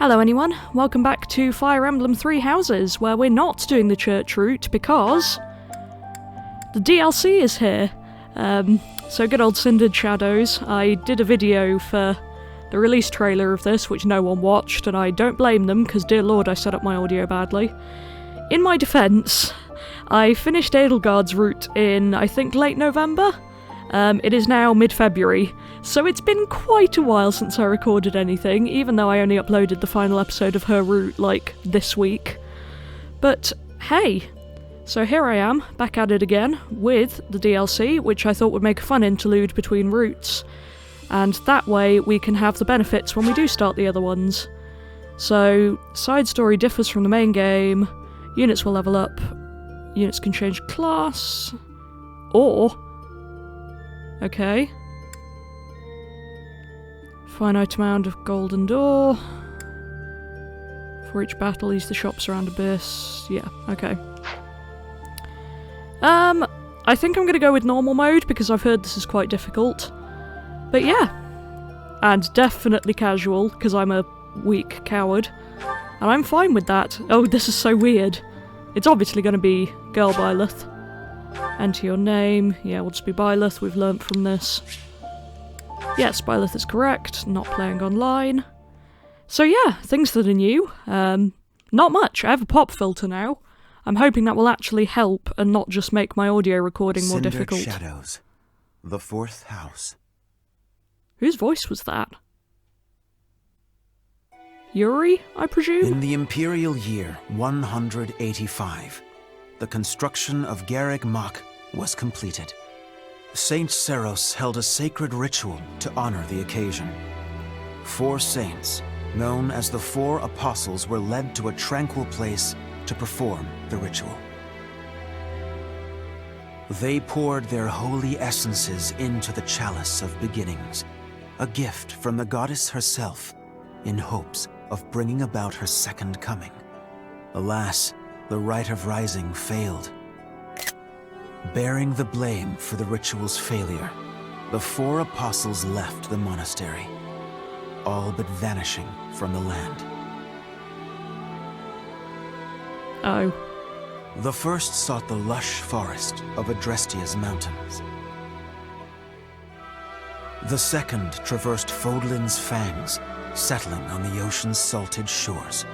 Hello anyone, welcome back to Fire Emblem Three Houses, where we're not doing the church route because the DLC is here. So good old Cindered Shadows. I did a video for the release trailer of this, which no one watched, and I don't blame them, because dear lord I set up my audio badly. In my defence, I finished Edelgard's route in, I think, late November. It is now mid-February, so it's been quite a while since I recorded anything, even though I only uploaded the final episode of her route, like, this week. But, hey, so here I am, back at it again, with the DLC, which I thought would make a fun interlude between routes, and that way we can have the benefits when we do start the other ones. So, side story differs from the main game, units will level up, units can change class, or... okay. Finite amount of golden door. For each battle, use the shops around Abyss. Yeah, okay. I think I'm gonna go with normal mode because I've heard this is quite difficult. But yeah. And definitely casual, because I'm a weak coward. And I'm fine with that. Oh, this is so weird. It's obviously gonna be Girl Byleth. Enter your name. Yeah, we'll just be Byleth. We've learnt from this. Yes, Byleth is correct. Not playing online. So yeah, things that are new. Not much. I have a pop filter now. I'm hoping that will actually help and not just make my audio recording more difficult. Cindered Shadows, the fourth house. Whose voice was that? Yuri, I presume? In the Imperial year 185, the construction of Garreg Mach was completed. Saint Seros held a sacred ritual to honor the occasion. 4 saints, known as the 4 Apostles, were led to a tranquil place to perform the ritual. They poured their holy essences into the chalice of beginnings, a gift from the goddess herself, in hopes of bringing about her second coming. Alas, the rite of rising failed. Bearing the blame for the ritual's failure, the 4 apostles left the monastery, all but vanishing from the land. Oh. The first sought the lush forest of Adrestia's mountains. The second traversed Fodlin's fangs, settling on the ocean's salted shores.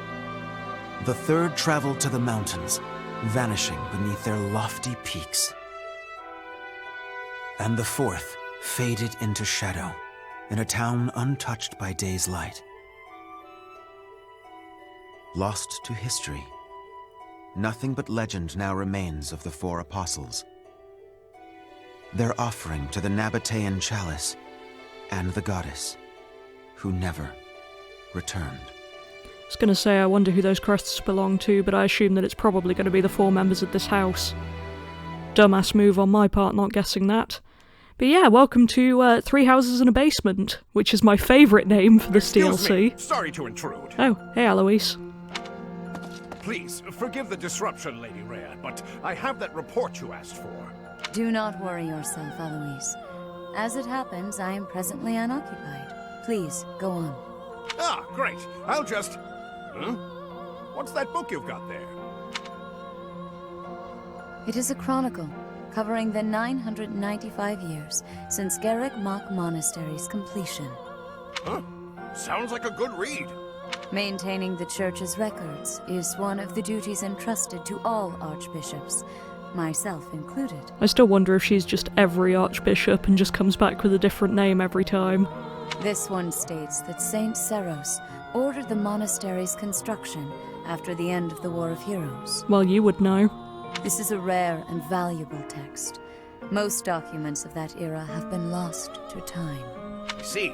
The third traveled to the mountains, vanishing beneath their lofty peaks. And the fourth faded into shadow, in a town untouched by day's light. Lost to history, nothing but legend now remains of the 4 apostles. Their offering to the Nabatean chalice and the goddess, who never returned. I was gonna say, I wonder who those crests belong to, but I assume that it's probably gonna be the 4 members of this house. Dumbass move on my part not guessing that. But yeah, welcome to 3 Houses in a Basement, which is my favourite name for this DLC. Me. Sorry to intrude. Oh, hey Alois. Please, forgive the disruption, Lady Rhea, but I have that report you asked for. Do not worry yourself, Alois. As it happens, I am presently unoccupied. Please, go on. Ah, great. I'll just... Huh? What's that book you've got there? It is a chronicle, covering the 995 years since Garreg Mach Monastery's completion. Huh? Sounds like a good read. Maintaining the church's records is one of the duties entrusted to all archbishops, myself included. I still wonder if she's just every archbishop and just comes back with a different name every time. This one states that Saint Seros ordered the monastery's construction after the end of the War of Heroes. Well, you would know. This is a rare and valuable text. Most documents of that era have been lost to time. See.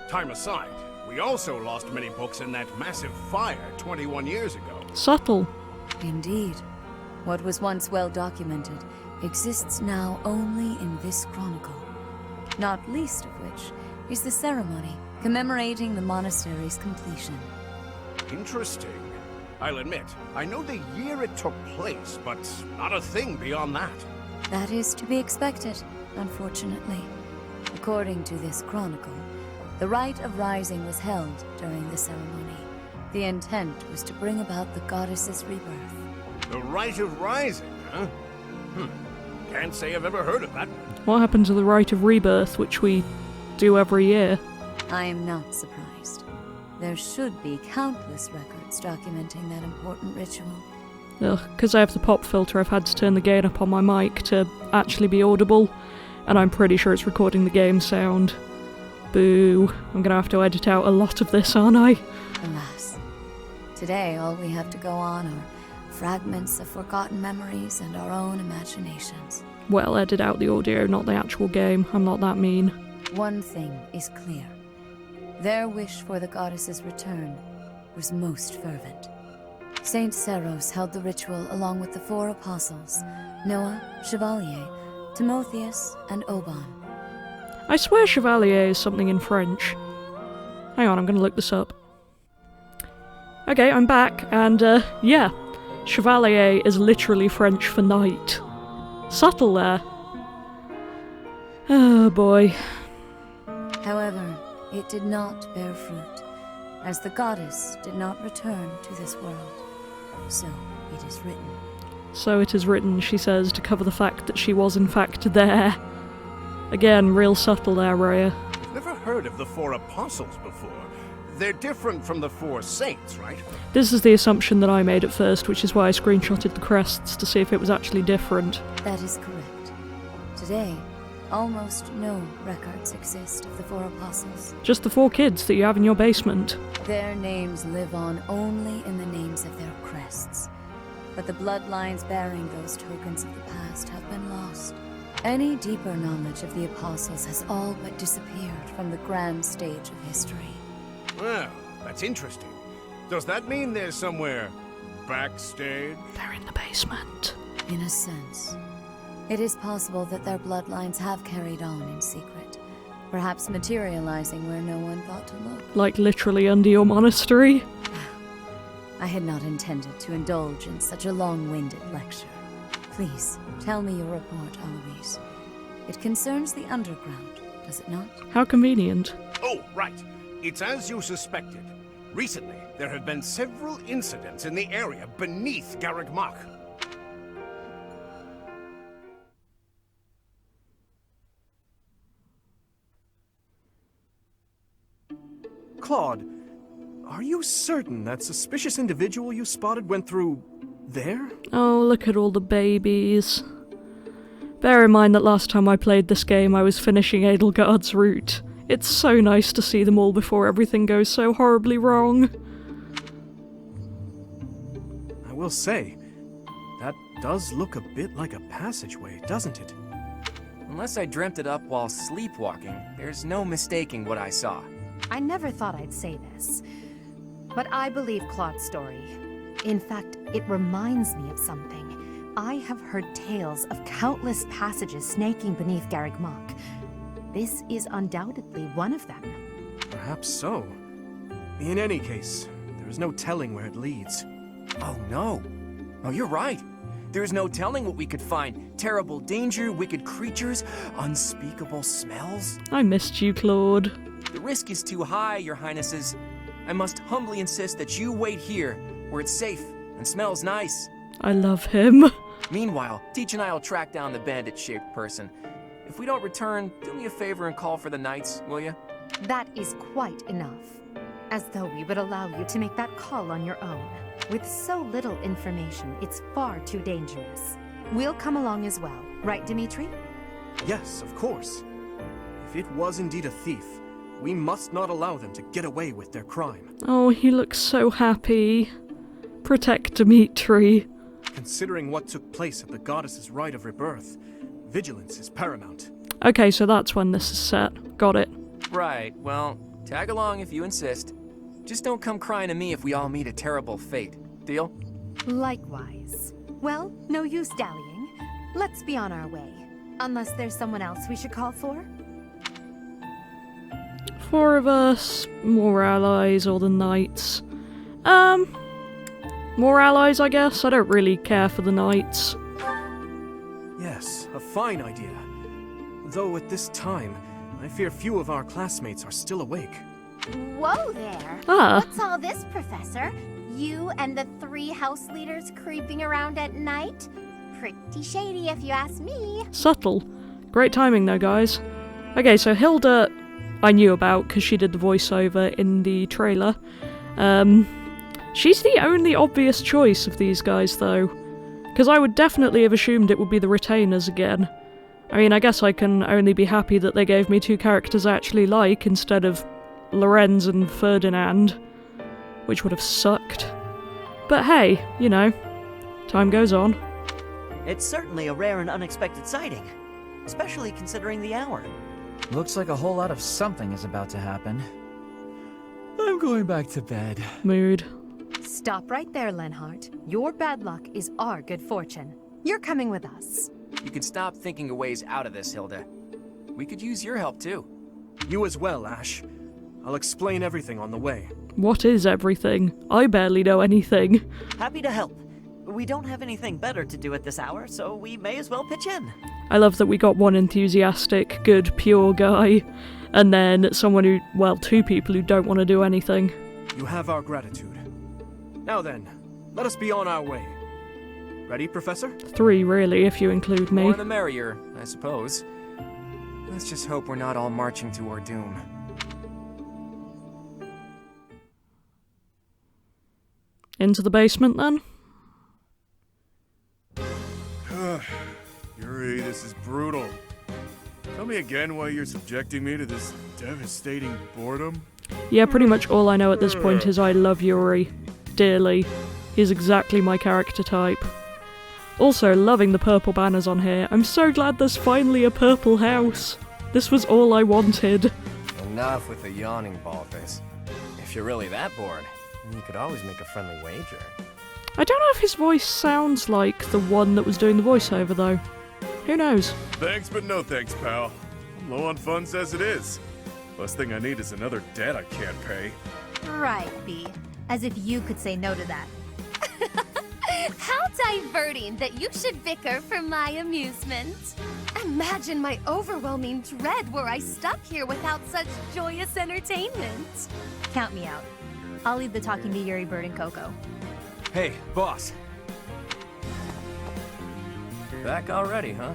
Time aside, we also lost many books in that massive fire 21 years ago. Subtle. Indeed. What was once well documented exists now only in this chronicle. Not least of which is the ceremony commemorating the monastery's completion. Interesting. I'll admit, I know the year it took place, but not a thing beyond that. That is to be expected, unfortunately. According to this chronicle, The rite of rising was held during the ceremony. The intent was to bring about the goddess's rebirth. The Rite of Rising, huh? Can't say I've ever heard of that. What happened to the Rite of Rebirth, which we do every year? I am not surprised. There should be countless records documenting that important ritual. Ugh, because I have the pop filter, I've had to turn the gain up on my mic to actually be audible, and I'm pretty sure it's recording the game sound. Boo. I'm gonna have to edit out a lot of this, aren't I? Alas. Today, all we have to go on are fragments of forgotten memories and our own imaginations. Well, edit out the audio, not the actual game. I'm not that mean. One thing is clear. Their wish for the goddess's return was most fervent. Saint Seros held the ritual along with the 4 apostles, Noah, Chevalier, Timotheus, and Oban. I swear Chevalier is something in French. Hang on, I'm gonna look this up. Okay, I'm back, and yeah. Chevalier is literally French for knight. Subtle there. Oh boy. However, it did not bear fruit, as the goddess did not return to this world. So it is written. So it is written, she says, to cover the fact that she was in fact there. Again, real subtle there, Raya. I've never heard of the 4 apostles before. They're different from the 4 saints, right? This is the assumption that I made at first, which is why I screenshotted the crests to see if it was actually different. That is correct. Today, almost no records exist of the 4 apostles. Just the 4 kids that you have in your basement. Their names live on only in the names of their crests. But the bloodlines bearing those tokens of the past have been lost. Any deeper knowledge of the apostles has all but disappeared from the grand stage of history. Well, that's interesting. Does that mean they're somewhere backstage? They're in the basement. In a sense. It is possible that their bloodlines have carried on in secret, perhaps materializing where no one thought to look. Like literally under your monastery? I had not intended to indulge in such a long-winded lecture. Please, tell me your report, Alois. It concerns the underground, does it not? How convenient. Oh, right. It's as you suspected. Recently, there have been several incidents in the area beneath Garreg Mach. Claude, are you certain that suspicious individual you spotted went through there? Oh, look at all the babies. Bear in mind that last time I played this game I was finishing Edelgard's route. It's so nice to see them all before everything goes so horribly wrong. I will say, that does look a bit like a passageway, doesn't it? Unless I dreamt it up while sleepwalking, there's no mistaking what I saw. I never thought I'd say this, but I believe Claude's story. In fact, it reminds me of something. I have heard tales of countless passages snaking beneath Garreg Mach. This is undoubtedly one of them. Perhaps so. In any case, there is no telling where it leads. Oh no. Oh, you're right. There's no telling what we could find. Terrible danger, wicked creatures, unspeakable smells. I missed you, Claude. The risk is too high, your highnesses. I must humbly insist that you wait here, where it's safe and smells nice. I love him. Meanwhile, Teach and I will track down the bandit-shaped person. If we don't return, do me a favor and call for the knights, will you? That is quite enough. As though we would allow you to make that call on your own. With so little information, it's far too dangerous. We'll come along as well, right, Dimitri? Yes, of course. If it was indeed a thief, we must not allow them to get away with their crime. Oh, he looks so happy. Protect Dimitri. Considering what took place at the goddess's rite of rebirth, vigilance is paramount. Okay, so that's when this is set. Got it. Right, well, tag along if you insist. Just don't come crying to me if we all meet a terrible fate. Deal? Likewise. Well, no use dallying. Let's be on our way. Unless there's someone else we should call for? 4 of us, more allies, or the knights. More allies, I guess. I don't really care for the knights. Yes, a fine idea. Though at this time, I fear few of our classmates are still awake. Whoa there! Ah. What's all this, Professor? You and the 3 house leaders creeping around at night? Pretty shady if you ask me. Subtle. Great timing though, guys. Okay, so Hilda I knew about because she did the voiceover in the trailer. She's the only obvious choice of these guys though, because I would definitely have assumed it would be the retainers again. I mean, I guess I can only be happy that they gave me 2 characters I actually like instead of Lorenz and Ferdinand, which would have sucked. But hey, you know, time goes on. It's certainly a rare and unexpected sighting, especially considering the hour. Looks like a whole lot of something is about to happen. I'm going back to bed. Mood. Stop right there, Lenhart. Your bad luck is our good fortune. You're coming with us. You can stop thinking of ways out of this, Hilda. We could use your help, too. You as well, Ash. I'll explain everything on the way. What is everything? I barely know anything. Happy to help. We don't have anything better to do at this hour, so we may as well pitch in. I love that we got one enthusiastic, good, pure guy, and then someone who, well, 2 people who don't want to do anything. You have our gratitude. Now then, let us be on our way. Ready, Professor? 3, really, if you include me. More the merrier, I suppose. Let's just hope we're not all marching to our doom. Into the basement, then? Yuri, this is brutal. Tell me again why you're subjecting me to this devastating boredom? Yeah, pretty much all I know at this point is I love Yuri. Dearly. He's exactly my character type. Also, loving the purple banners on here. I'm so glad there's finally a purple house. This was all I wanted. Enough with the yawning, ballface. If you're really that bored, you could always make a friendly wager. I don't know if his voice sounds like the one that was doing the voiceover, though. Who knows? Thanks, but no thanks, pal. I'm low on funds as it is. Last thing I need is another debt I can't pay. Right, B. As if you could say no to that. How diverting that you should bicker for my amusement. Imagine my overwhelming dread were I stuck here without such joyous entertainment. Count me out. I'll leave the talking to Yuri, Bird, and Coco. Hey, boss. Back already, huh?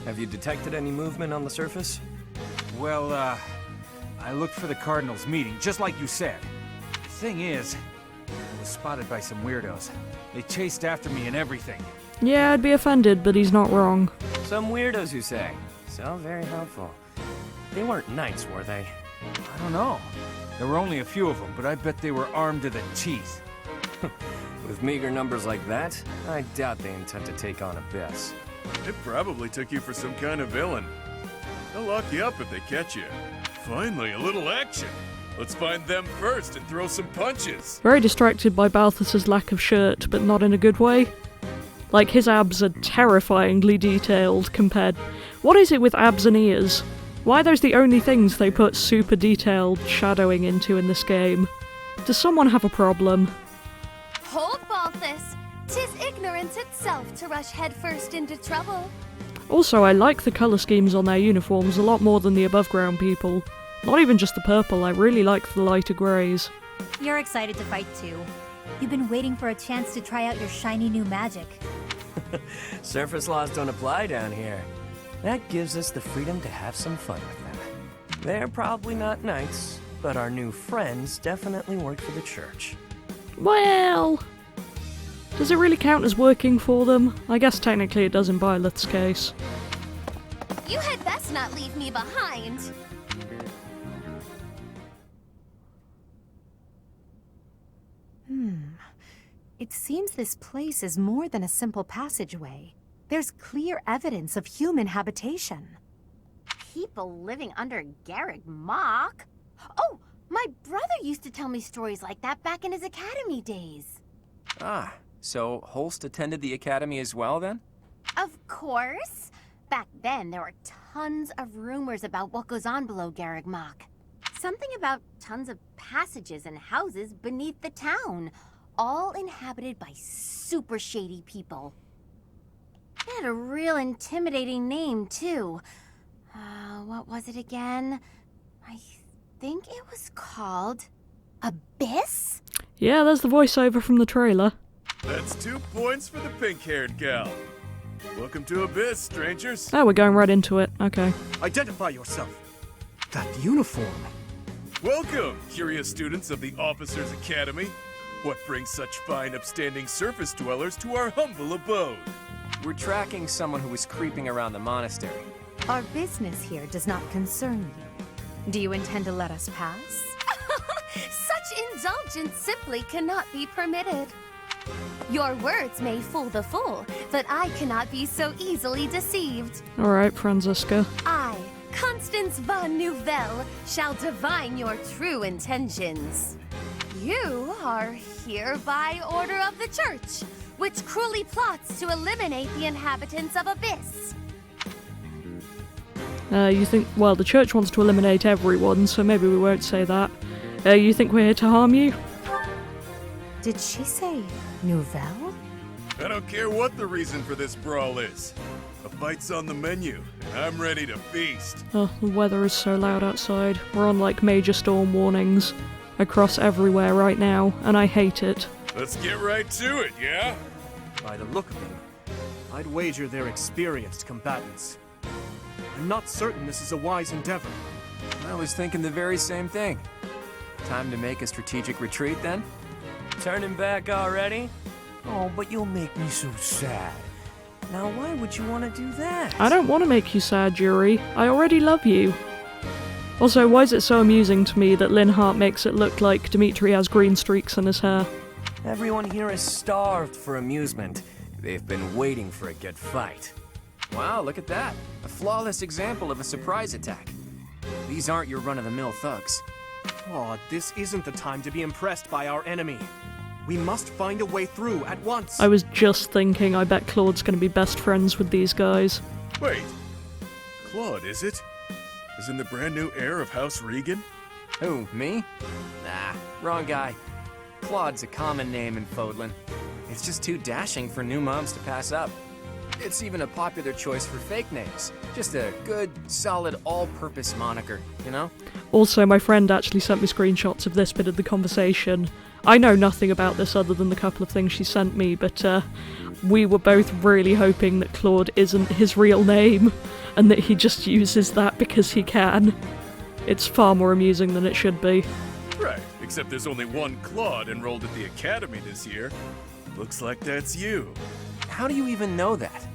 Have you detected any movement on the surface? Well, I looked for the Cardinals meeting, just like you said. The thing is, I was spotted by some weirdos. They chased after me and everything. Yeah, I'd be offended, but he's not wrong. Some weirdos, you say? So very helpful. They weren't knights, were they? I don't know. There were only a few of them, but I bet they were armed to the teeth. With meager numbers like that, I doubt they intend to take on Abyss. It probably took you for some kind of villain. They'll lock you up if they catch you. Finally, a little action. Let's find them first and throw some punches. Very distracted by Balthus's lack of shirt, but not in a good way. Like, his abs are terrifyingly detailed compared... What is it with abs and ears? Why are those the only things they put super detailed shadowing into in this game? Does someone have a problem? Hold, Balthus. 'Tis ignorance itself to rush headfirst into trouble. Also, I like the colour schemes on their uniforms a lot more than the above-ground people. Not even just the purple, I really like the lighter greys. You're excited to fight too. You've been waiting for a chance to try out your shiny new magic. Surface laws don't apply down here. That gives us the freedom to have some fun with them. They're probably not knights, but our new friends definitely work for the church. Well... Does it really count as working for them? I guess technically it does in Byleth's case. You had best not leave me behind. It seems this place is more than a simple passageway. There's clear evidence of human habitation. People living under Garrick Mock? Oh, my brother used to tell me stories like that back in his academy days. Ah, so Holst attended the academy as well, then? Of course. Back then, there were tons of rumors about what goes on below Garrick Mock. Something about tons of passages and houses beneath the town, all inhabited by super shady people. It had a real intimidating name, too. what was it again? I think it was called Abyss? Yeah, there's the voiceover from the trailer. That's 2 points for the pink-haired gal. Welcome to Abyss, strangers. Oh, we're going right into it. Okay. Identify yourself. That uniform. Welcome, curious students of the Officers Academy. What brings such fine, upstanding surface dwellers to our humble abode? We're tracking someone who was creeping around the monastery. Our business here does not concern you. Do you intend to let us pass? Such indulgence simply cannot be permitted. Your words may fool the fool, but I cannot be so easily deceived. Alright, Franziska. I, Constance von Nouvelle, shall divine your true intentions. You are here by order of the Church, which cruelly plots to eliminate the inhabitants of Abyss. You think, well, the Church wants to eliminate everyone, so maybe we won't say that. You think we're here to harm you? Did she say Nouvelle? I don't care what the reason for this brawl is. A fight's on the menu, and I'm ready to feast. Oh, the weather is so loud outside. We're on, like, major storm warnings across everywhere right now, and I hate it. Let's get right to it, yeah? By the look of them, I'd wager they're experienced combatants. I'm not certain this is a wise endeavor. I was thinking the very same thing. Time to make a strategic retreat, then? Turning back already? Oh, but you'll make me so sad. Now, why would you want to do that? I don't want to make you sad, Yuri. I already love you. Also, why is it so amusing to me that Linhart makes it look like Dimitri has green streaks in his hair? Everyone here is starved for amusement. They've been waiting for a good fight. Wow, look at that. A flawless example of a surprise attack. These aren't your run-of-the-mill thugs. Aw, this isn't the time to be impressed by our enemy. We must find a way through at once. I was just thinking, I bet Claude's gonna be best friends with these guys. Wait. Claude, is it? As in the brand new heir of House Regan? Who, me? Nah, wrong guy. Claude's a common name in Fodlan. It's just too dashing for new moms to pass up. It's even a popular choice for fake names. Just a good, solid, all-purpose moniker, you know? Also, my friend actually sent me screenshots of this bit of the conversation. I know nothing about this other than the couple of things she sent me, but we were both really hoping that Claude isn't his real name, and that he just uses that because he can. It's far more amusing than it should be. Right, except there's only one Claude enrolled at the Academy this year. Looks like that's you. How do you even know that?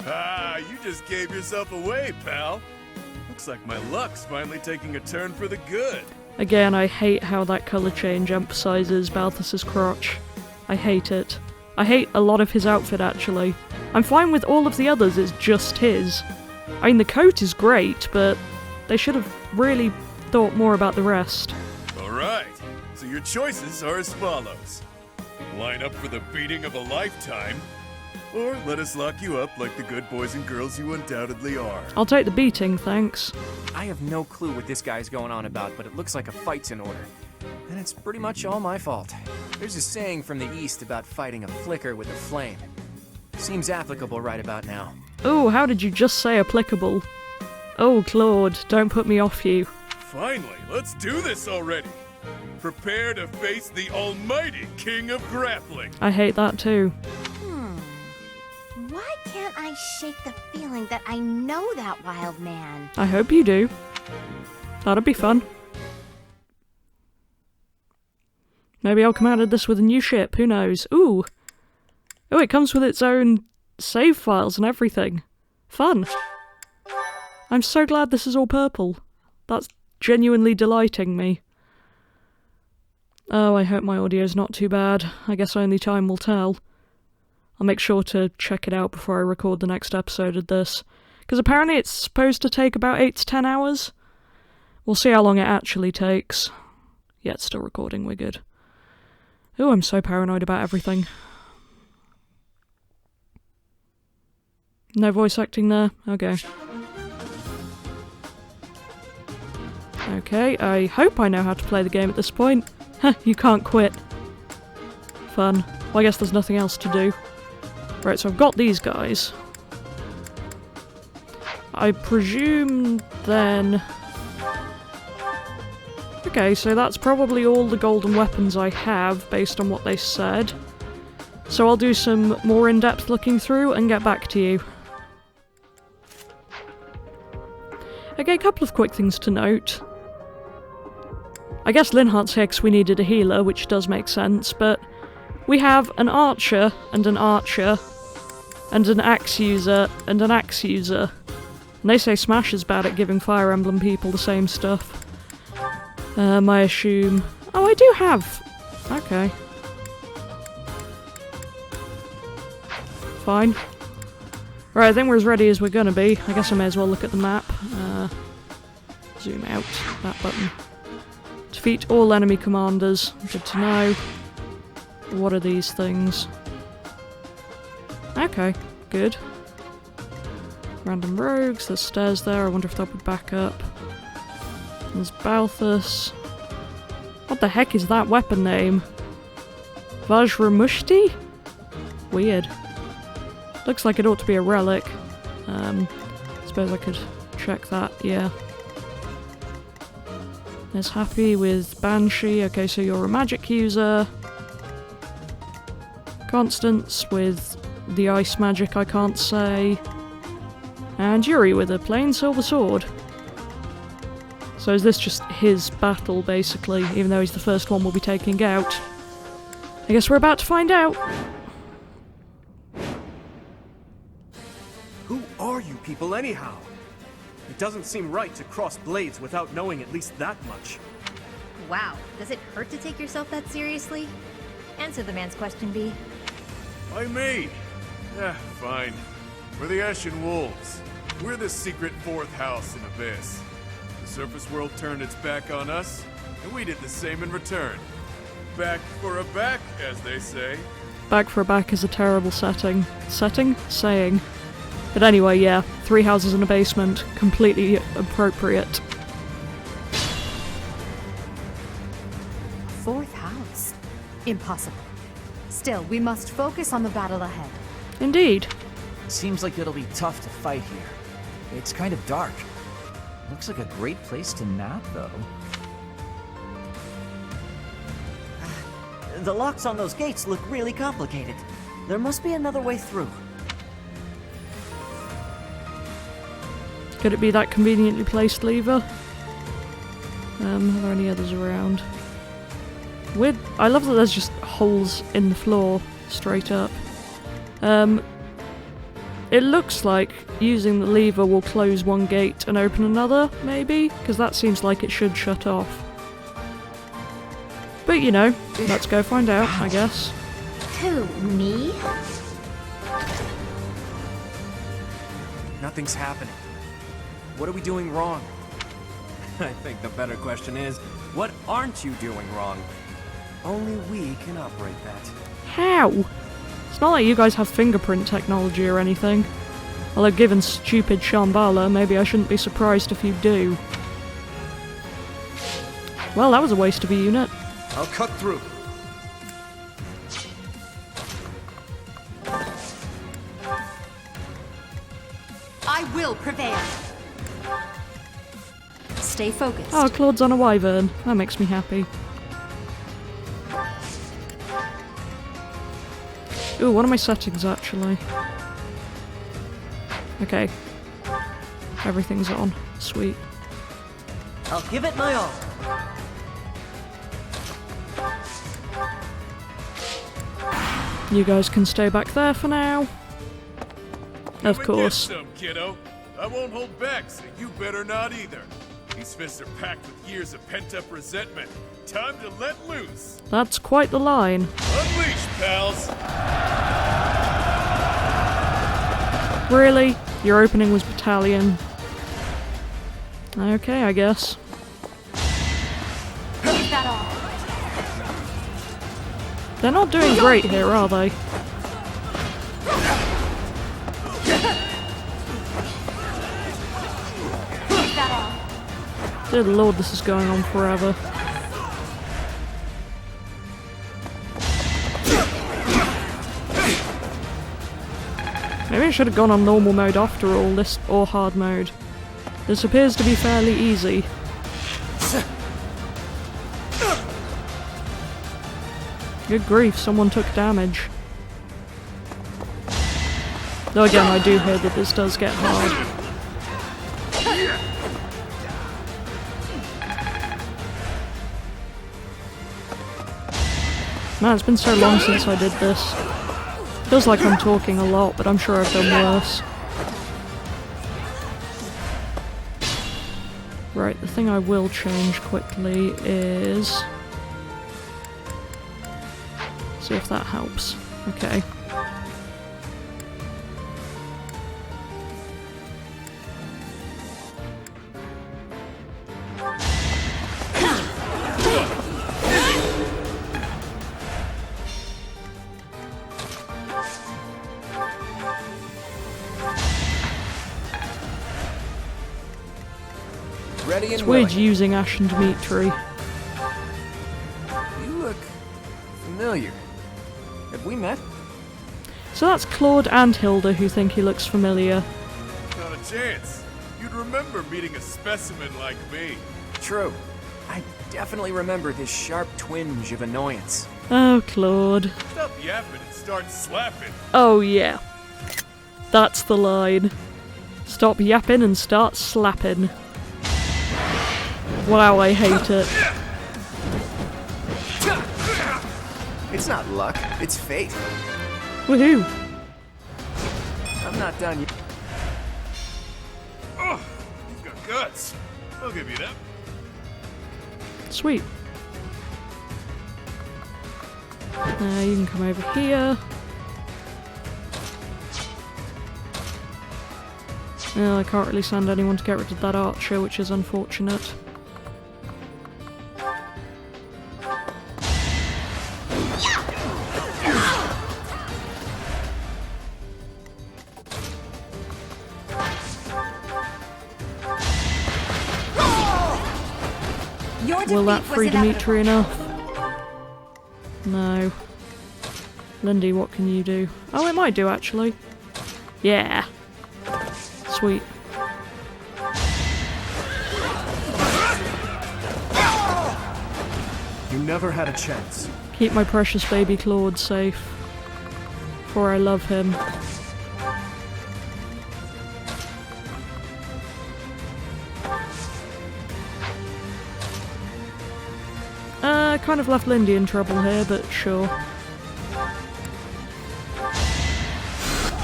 Ah, you just gave yourself away, pal. Looks like my luck's finally taking a turn for the good. Again, I hate how that colour change emphasises Balthasar's crotch. I hate it. I hate a lot of his outfit, actually. I'm fine with all of the others, it's just his. I mean, the coat is great, but they should have really thought more about the rest. Alright, so your choices are as follows. Line up for the beating of a lifetime, or let us lock you up like the good boys and girls you undoubtedly are. I'll take the beating, thanks. I have no clue what this guy's going on about, but it looks like a fight's in order. And it's pretty much all my fault. There's a saying from the East about fighting a flicker with a flame. Seems applicable right about now. Oh, how did you just say applicable? Oh, Claude, don't put me off you. Finally, let's do this already. Prepare to face the almighty King of Grappling. I hate that too. Why can't I shake the feeling that I know that wild man? I hope you do. That'd be fun. Maybe I'll come out of this with a new ship, who knows? Ooh! Oh, it comes with its own save files and everything. Fun! I'm so glad this is all purple. That's genuinely delighting me. Oh, I hope my audio's not too bad. I guess only time will tell. I'll make sure to check it out before I record the next episode of this. Because apparently it's supposed to take about 8 to 10 hours. We'll see how long it actually takes. Yeah, it's still recording, we're good. Oh, I'm so paranoid about everything. No voice acting there? Okay. Okay, I hope I know how to play the game at this point. Heh, you can't quit. Fun. Well, I guess there's nothing else to do. Right, so I've got these guys. I presume then... Okay, so that's probably all the golden weapons I have, based on what they said. So I'll do some more in-depth looking through and get back to you. Okay, a couple of quick things to note. I guess Linhart's here because we needed a healer, which does make sense, but we have an archer, and an archer, and an axe user, and an axe user. And they say Smash is bad at giving Fire Emblem people the same stuff. I assume... Oh, I do have... Okay. Fine. Right, I think we're as ready as we're gonna be. I guess I may as well look at the map. Zoom out. That button. Defeat all enemy commanders. Good to know. What are these things? Okay, good. Random rogues, there's stairs there, I wonder if that would back up. There's Balthus. What the heck is that weapon name? Vajramushti? Weird. Looks like it ought to be a relic. Suppose I could check that, yeah. There's Happy with Banshee, okay, so you're a magic user. Constance with the ice magic I can't say. And Yuri with a plain silver sword. So is this just his battle, basically, even though he's the first one we'll be taking out? I guess we're about to find out. Who are you people anyhow? It doesn't seem right to cross blades without knowing at least that much. Wow, does it hurt to take yourself that seriously? Answer the man's question, B. Why me? Fine. We're the Ashen Wolves. We're the secret fourth house in Abyss. The surface world turned its back on us, and we did the same in return. Back for a back, as they say. Back for a back is a terrible setting. Saying. But anyway, yeah, 3 houses in a basement. Completely appropriate. 4th house? Impossible. Still, we must focus on the battle ahead. Indeed. Seems like it'll be tough to fight here. It's kind of dark. Looks like a great place to nap, though. The locks on those gates look really complicated. There must be another way through. Could it be that conveniently placed lever? Are there any others around? I love that there's just holes in the floor, straight up. It looks like using the lever will close one gate and open another, maybe? Because that seems like it should shut off. But you know, let's go find out, I guess. Who, me? Nothing's happening. What are we doing wrong? I think the better question is, what aren't you doing wrong? Only we can operate that. How? It's not like you guys have fingerprint technology or anything. Although given stupid Shambhala, maybe I shouldn't be surprised if you do. Well, that was a waste of a unit. I'll cut through. I will prevail. Stay focused. Oh, Claude's on a wyvern. That makes me happy. Ooh, what are my settings, actually? Okay. Everything's on. Sweet. I'll give it my all. You guys can stay back there for now. Of course. Get some, kiddo. I won't hold back, so you better not either. These fists are packed with years of pent-up resentment. Time to let loose. That's quite the line. Unleash, pals. Really? Your opening was battalion. Okay, I guess. Leave that off. They're not doing great here, are they? Leave that off. Dear Lord, this is going on forever. Maybe I should have gone on normal mode after all, or hard mode. This appears to be fairly easy. Good grief, someone took damage. Though again, I do hear that this does get hard. Man, it's been so long since I did this. Feels like I'm talking a lot, but I'm sure I've done worse. Right, the thing I will change quickly is... see if that helps. Okay. It's weird using Ashen Dimitri. You look familiar. Have we met? So that's Claude and Hilda who think he looks familiar. Not a chance. You'd remember meeting a specimen like me. True. I definitely remember this sharp twinge of annoyance. Oh, Claude. Stop yapping and start slapping. Oh yeah. That's the line. Stop yapping and start slapping. Wow, I hate it. It's not luck, it's fate. Woohoo! I'm not done yet. Oh, you've got guts. I'll give you that. Sweet. You can come over here. I can't really send anyone to get rid of that archer, which is unfortunate. Will that free Dimitri enough? No. Lindy, what can you do? Oh, it might do, actually. Yeah. Sweet. You never had a chance. Keep my precious baby Claude safe. For I love him. Kind of left Lindy in trouble here, but sure.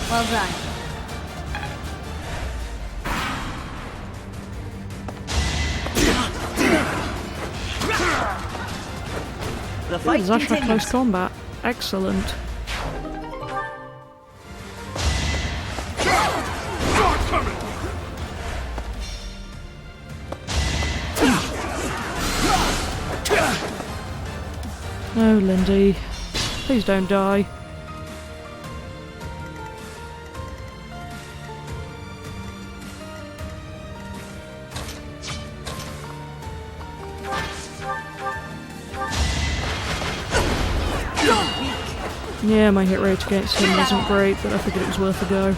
Well done. The fight This is actually continues. close combat. Excellent. Oh, Lindy. Please don't die. Yeah, my hit rate against him wasn't great, but I figured it was worth a go.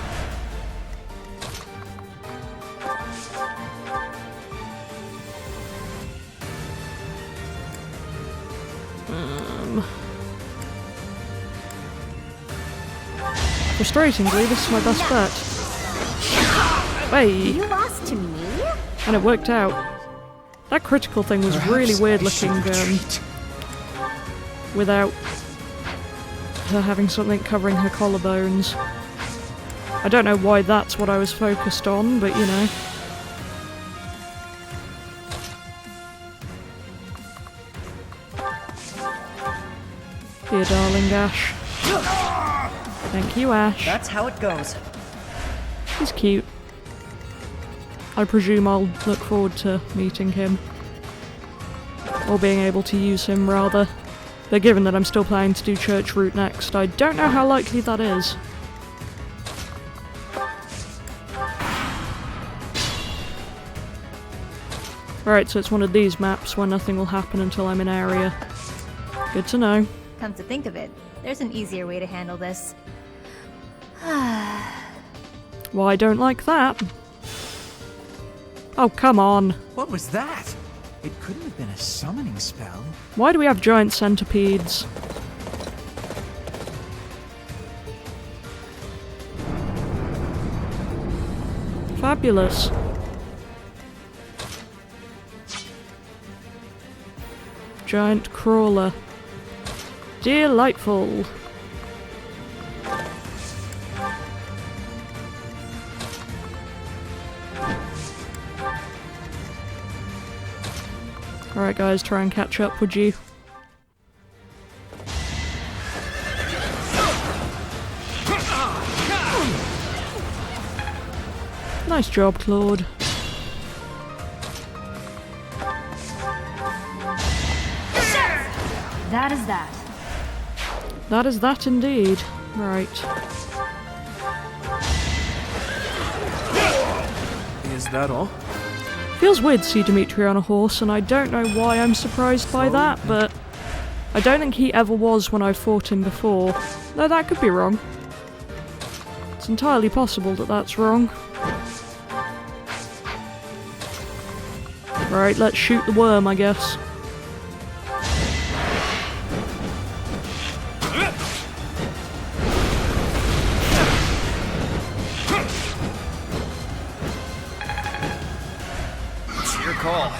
Frustratingly, this is my best bet. Hey! You lost to me? And it worked out. That critical thing was really weird looking, without her having something covering her collarbones. I don't know why that's what I was focused on, but you know. Dear darling Ash. Thank you, Ash. That's how it goes. He's cute. I presume I'll look forward to meeting him. Or being able to use him, rather. But given that I'm still planning to do Church Route next, I don't know how likely that is. Right, so it's one of these maps where nothing will happen until I'm in area. Good to know. Come to think of it, there's an easier way to handle this. Well, I don't like that. Oh, come on. What was that? It couldn't have been a summoning spell. Why do we have giant centipedes? Fabulous. Giant crawler. Delightful. Alright guys, try and catch up, would you? Nice job, Claude. That is that. That is that indeed. Right. Is that all? Feels weird to see Dimitri on a horse, and I don't know why I'm surprised by that, but I don't think he ever was when I fought him before. Though that could be wrong. It's entirely possible that that's wrong. Right, let's shoot the worm, I guess. It's your call.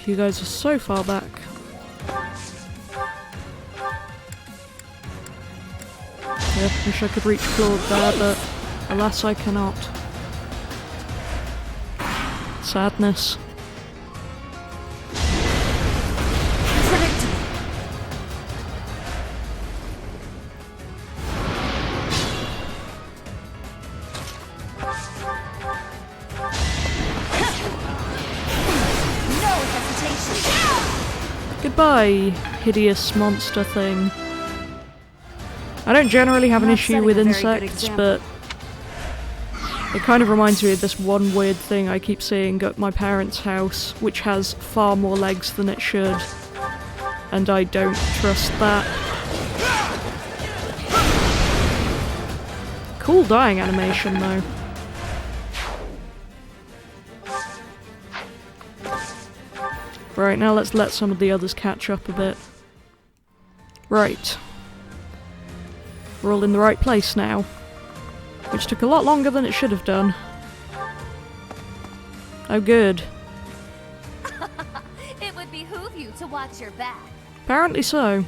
You guys are so far back. Yeah, wish I could reach Claude there, but alas I cannot. Sadness. Goodbye, hideous monster thing. I don't generally have an issue with insects, but it kind of reminds me of this one weird thing I keep seeing at my parents' house, which has far more legs than it should, and I don't trust that. Cool dying animation, though. Right, now let's let some of the others catch up a bit. Right. We're all in the right place now. Which took a lot longer than it should have done. Oh good. It would behoove you to watch your back. Apparently so.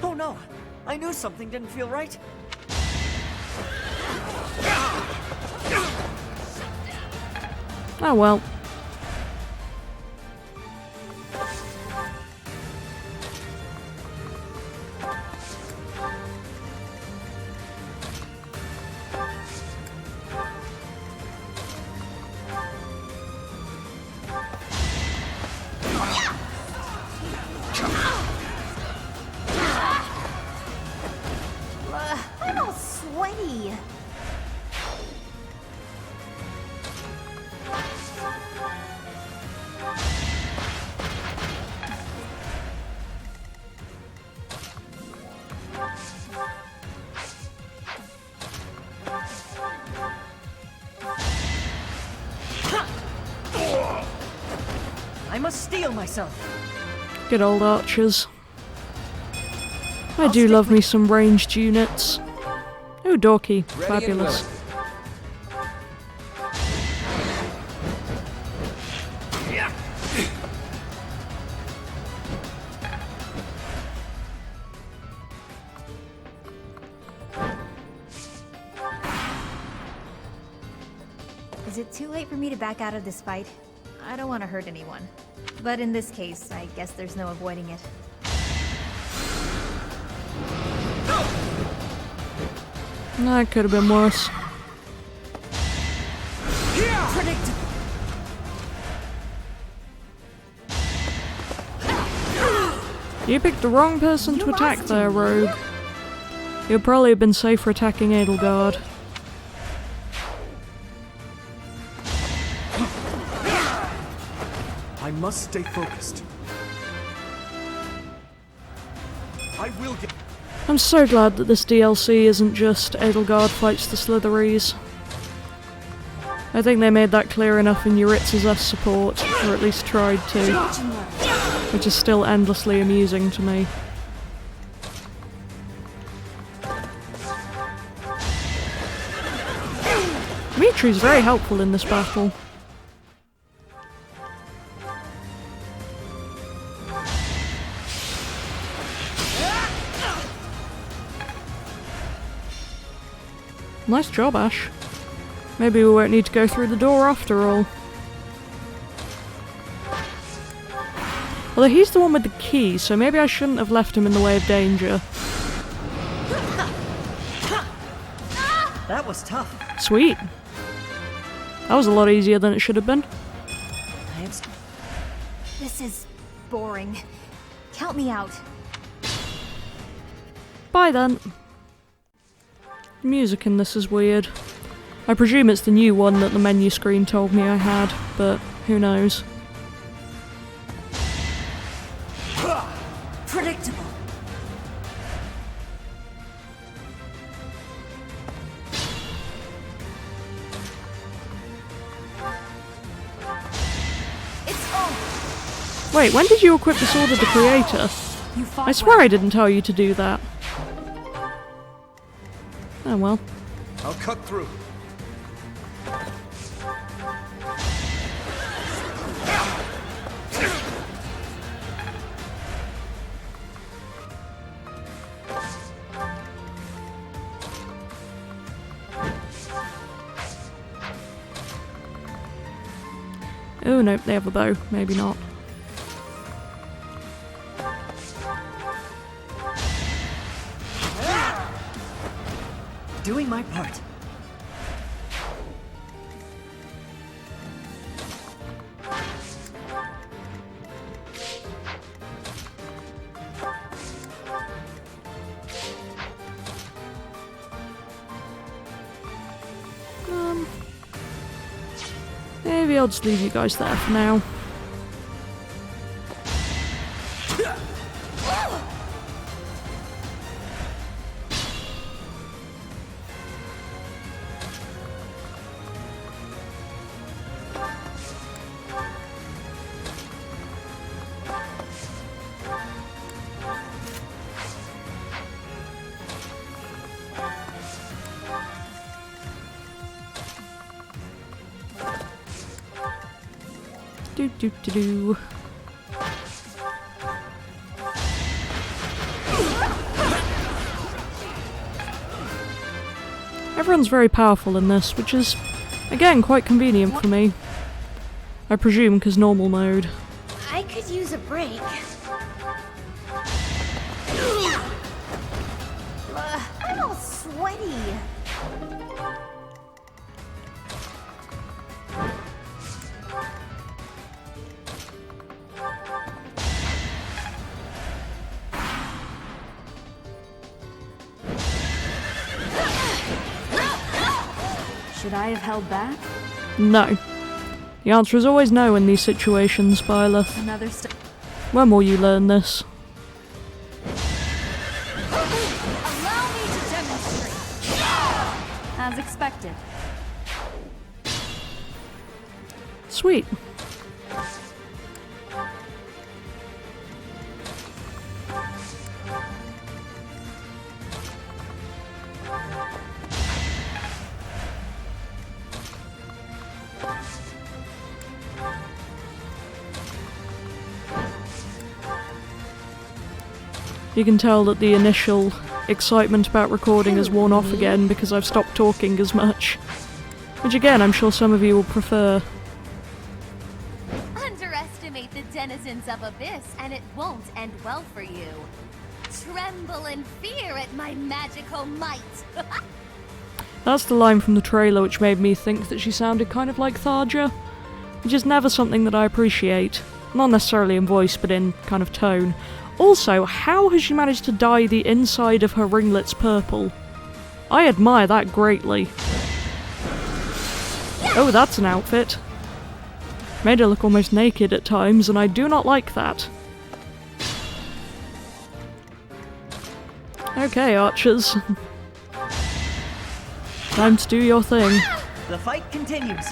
Oh no! I knew something didn't feel right. Oh well. I'm all sweaty. I must steel myself. Good old archers. I do love me some ranged units. Oh, dorky. Fabulous. Is it too late for me to back out of this fight? I don't want to hurt anyone. But in this case, I guess there's no avoiding it. That could have been worse. You picked the wrong person to attack there, Rogue. You'd probably have been safer attacking Edelgard. must stay focused. I will get... I'm so glad that this DLC isn't just Edelgard fights the Slitheries. I think they made that clear enough in Yuritz's support, or at least tried to, which is still endlessly amusing to me. Dimitri's very helpful in this battle. Nice job, Ash. Maybe we won't need to go through the door after all. Although he's the one with the key, so maybe I shouldn't have left him in the way of danger. That was tough. Sweet. That was a lot easier than it should have been. This is boring. Count me out. Bye then. The music in this is weird. I presume it's the new one that the menu screen told me I had, but who knows. Predictable. Wait, when did you equip the Sword of the Creator? I swear I didn't tell you to do that. Oh well. I'll cut through. Oh nope, they have a bow. Maybe not. Doing my part. Maybe I'll just leave you guys there for now. Do. Everyone's very powerful in this, which is, again, quite convenient for me. I presume because normal mode. I could use a break. I'm all sweaty. Should I have held back? No. The answer is always no in these situations, Byleth. Another step. When will you learn this? Allow me to demonstrate. As expected. Sweet. You can tell that the initial excitement about recording has worn off again because I've stopped talking as much. Which again, I'm sure some of you will prefer. Underestimate the denizens of Abyss and it won't end well for you. Tremble in fear at my magical might. That's the line from the trailer which made me think that she sounded kind of like Tharja, which is never something that I appreciate. Not necessarily in voice, but in kind of tone. Also, how has she managed to dye the inside of her ringlets purple? I admire that greatly. Oh, that's an outfit. Made her look almost naked at times, and I do not like that. Okay, archers. Time to do your thing. The fight continues.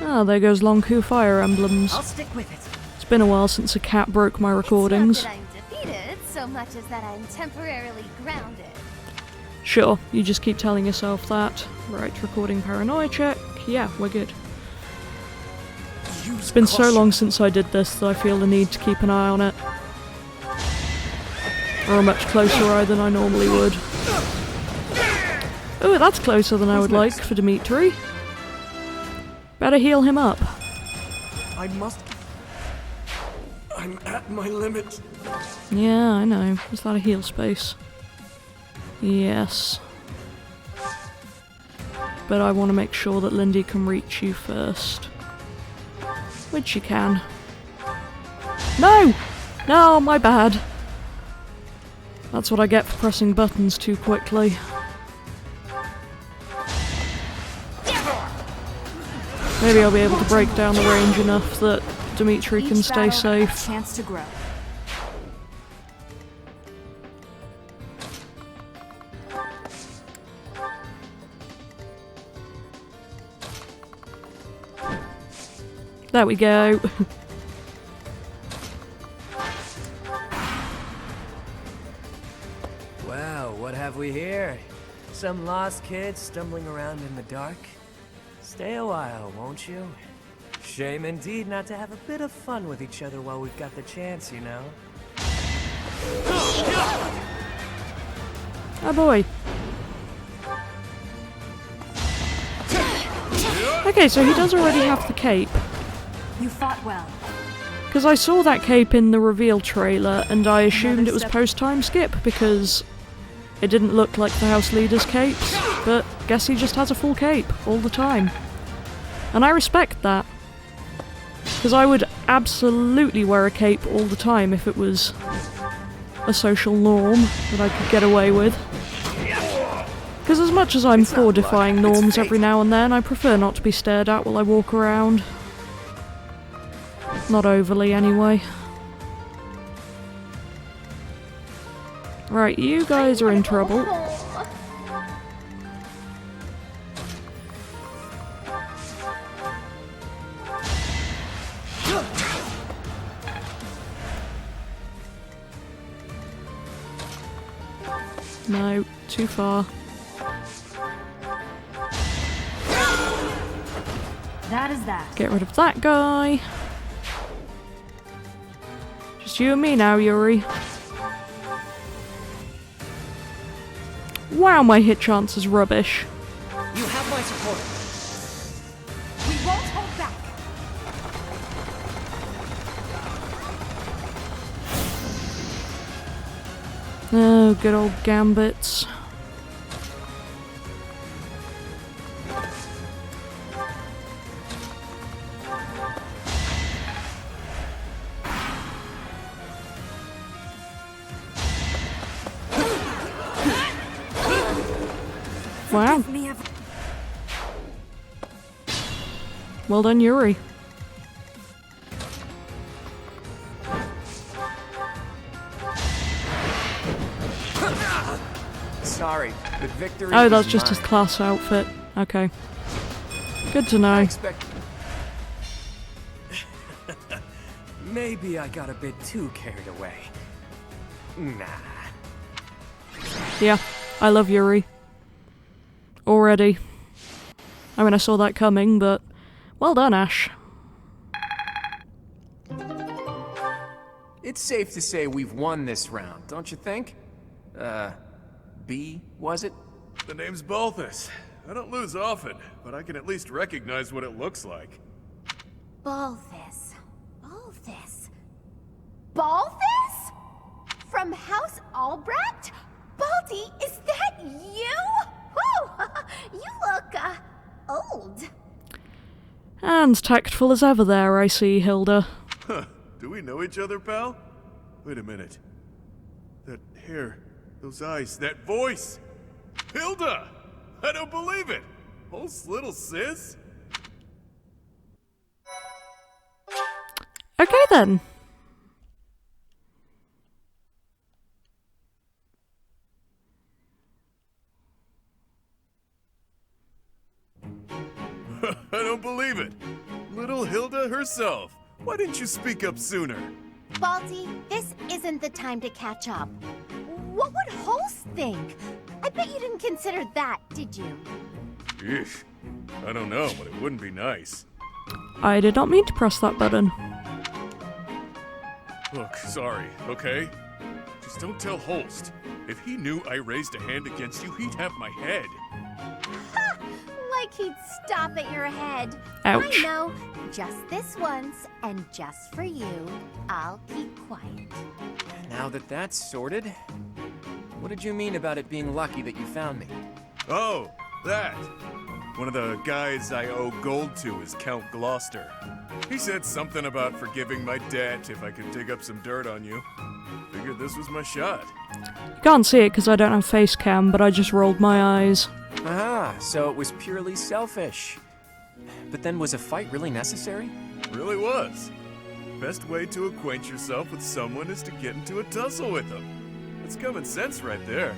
Ah, there goes Lonku Fire Emblems. I'll stick with it. It's been a while since a cat broke my recordings. It's not that I'm defeated, so much as that I'm temporarily grounded. Sure, you just keep telling yourself that. Right, recording paranoia check. Yeah, we're good. It's been so long since I did this that I feel the need to keep an eye on it. Or a much closer eye than I normally would. Oh, that's closer than I would like for Dimitri. Better heal him up. I'm at my limit. Yeah, I know. Is that a heal space? Yes. But I want to make sure that Lindy can reach you first. Which she can. No! No, my bad. That's what I get for pressing buttons too quickly. Maybe I'll be able to break down the range enough that Dimitri can stay safe. Chance to grow. There we go. Wow, what have we here? Some lost kids stumbling around in the dark? Stay a while, won't you? Shame indeed not to have a bit of fun with each other while we've got the chance, you know? Oh boy. Okay, so he does already have the cape. You fought well. Because I saw that cape in the reveal trailer, and I assumed it was post-time skip, because it didn't look like the House Leader's capes, but guess he just has a full cape, all the time. And I respect that. Because I would absolutely wear a cape all the time if it was a social norm that I could get away with. Because as much as I'm for defying norms every now and then, I prefer not to be stared at while I walk around. Not overly, anyway. Right, you guys are in trouble. No, too far. That is that. Get rid of that guy. Just you and me now, Yuri. Wow, my hit chance is rubbish. You have my support. We won't hold back. Oh, good old gambits. Wow. Well done, Yuri. Sorry, but victory. Oh, that's is just mine. his class outfit. Okay. Good to know. Maybe I got a bit too carried away. Nah. Yeah, I love Yuri. Already. I mean, I saw that coming, but well done, Ash. It's safe to say we've won this round, don't you think? B, was it? The name's Balthus. I don't lose often, but I can at least recognize what it looks like. Balthus. Balthus. Balthus? From House Albrecht? Baldy, is that you? Whew! You look, old. And tactful as ever there, I see, Hilda. Huh. Do we know each other, pal? Wait a minute. That hair, those eyes, that voice! Hilda! I don't believe it! Oh, little sis? then. I don't believe it. Little Hilda herself. Why didn't you speak up sooner? Balti, this isn't the time to catch up. What would Holst think? I bet you didn't consider that, did you? Eesh. I don't know, but it wouldn't be nice. I did not mean to press that button. Look, sorry, okay? Just don't tell Holst. If he knew I raised a hand against you, he'd have my head. Ha! Like he'd stop at your head. Ouch. I know. Just this once, and just for you, I'll keep quiet. Now that that's sorted, what did you mean about it being lucky that you found me? Oh, that. One of the guys I owe gold to is Count Gloucester. He said something about forgiving my debt if I could dig up some dirt on you. Figured this was my shot. You can't see it because I don't have face cam, but I just rolled my eyes. Ah, so it was purely selfish. But then was a fight really necessary? Really was. Best way to acquaint yourself with someone is to get into a tussle with them. That's common sense right there.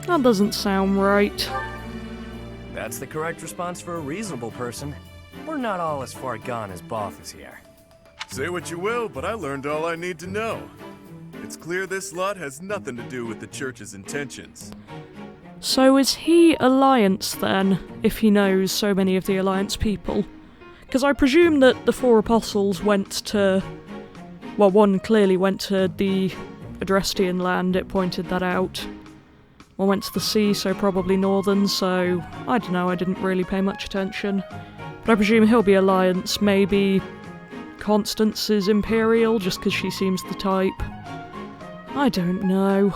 That doesn't sound right. That's the correct response for a reasonable person. We're not all as far gone as Boff is here. Say what you will, but I learned all I need to know. It's clear this lot has nothing to do with the church's intentions. So is he Alliance then, if he knows so many of the Alliance people? Because I presume that the 4 apostles went to... Well, one clearly went to the Adrestian land, it pointed that out. One went to the sea, so probably northern, so... I don't know, I didn't really pay much attention. But I presume he'll be Alliance, maybe... Constance is Imperial, just because she seems the type. I don't know.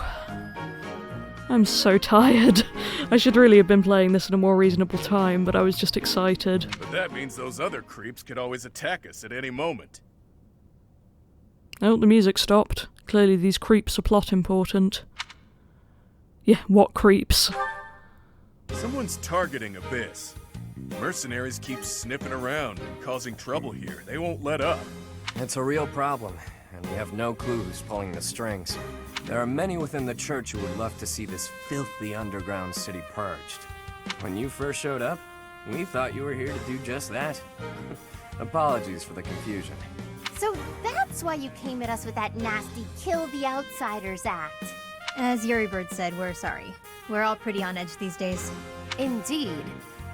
I'm so tired. I should really have been playing this at a more reasonable time, but I was just excited. But that means those other creeps could always attack us at any moment. Oh, the music stopped. Clearly these creeps are plot important. Yeah, what creeps? Someone's targeting Abyss. Mercenaries keep sniffing around and causing trouble here. They won't let up. It's a real problem, and we have no clue who's pulling the strings. There are many within the church who would love to see this filthy underground city purged. When you first showed up, we thought you were here to do just that. Apologies for the confusion. So that's why you came at us with that nasty Kill the Outsiders act. As Yuribird said, we're sorry. We're all pretty on edge these days. Indeed.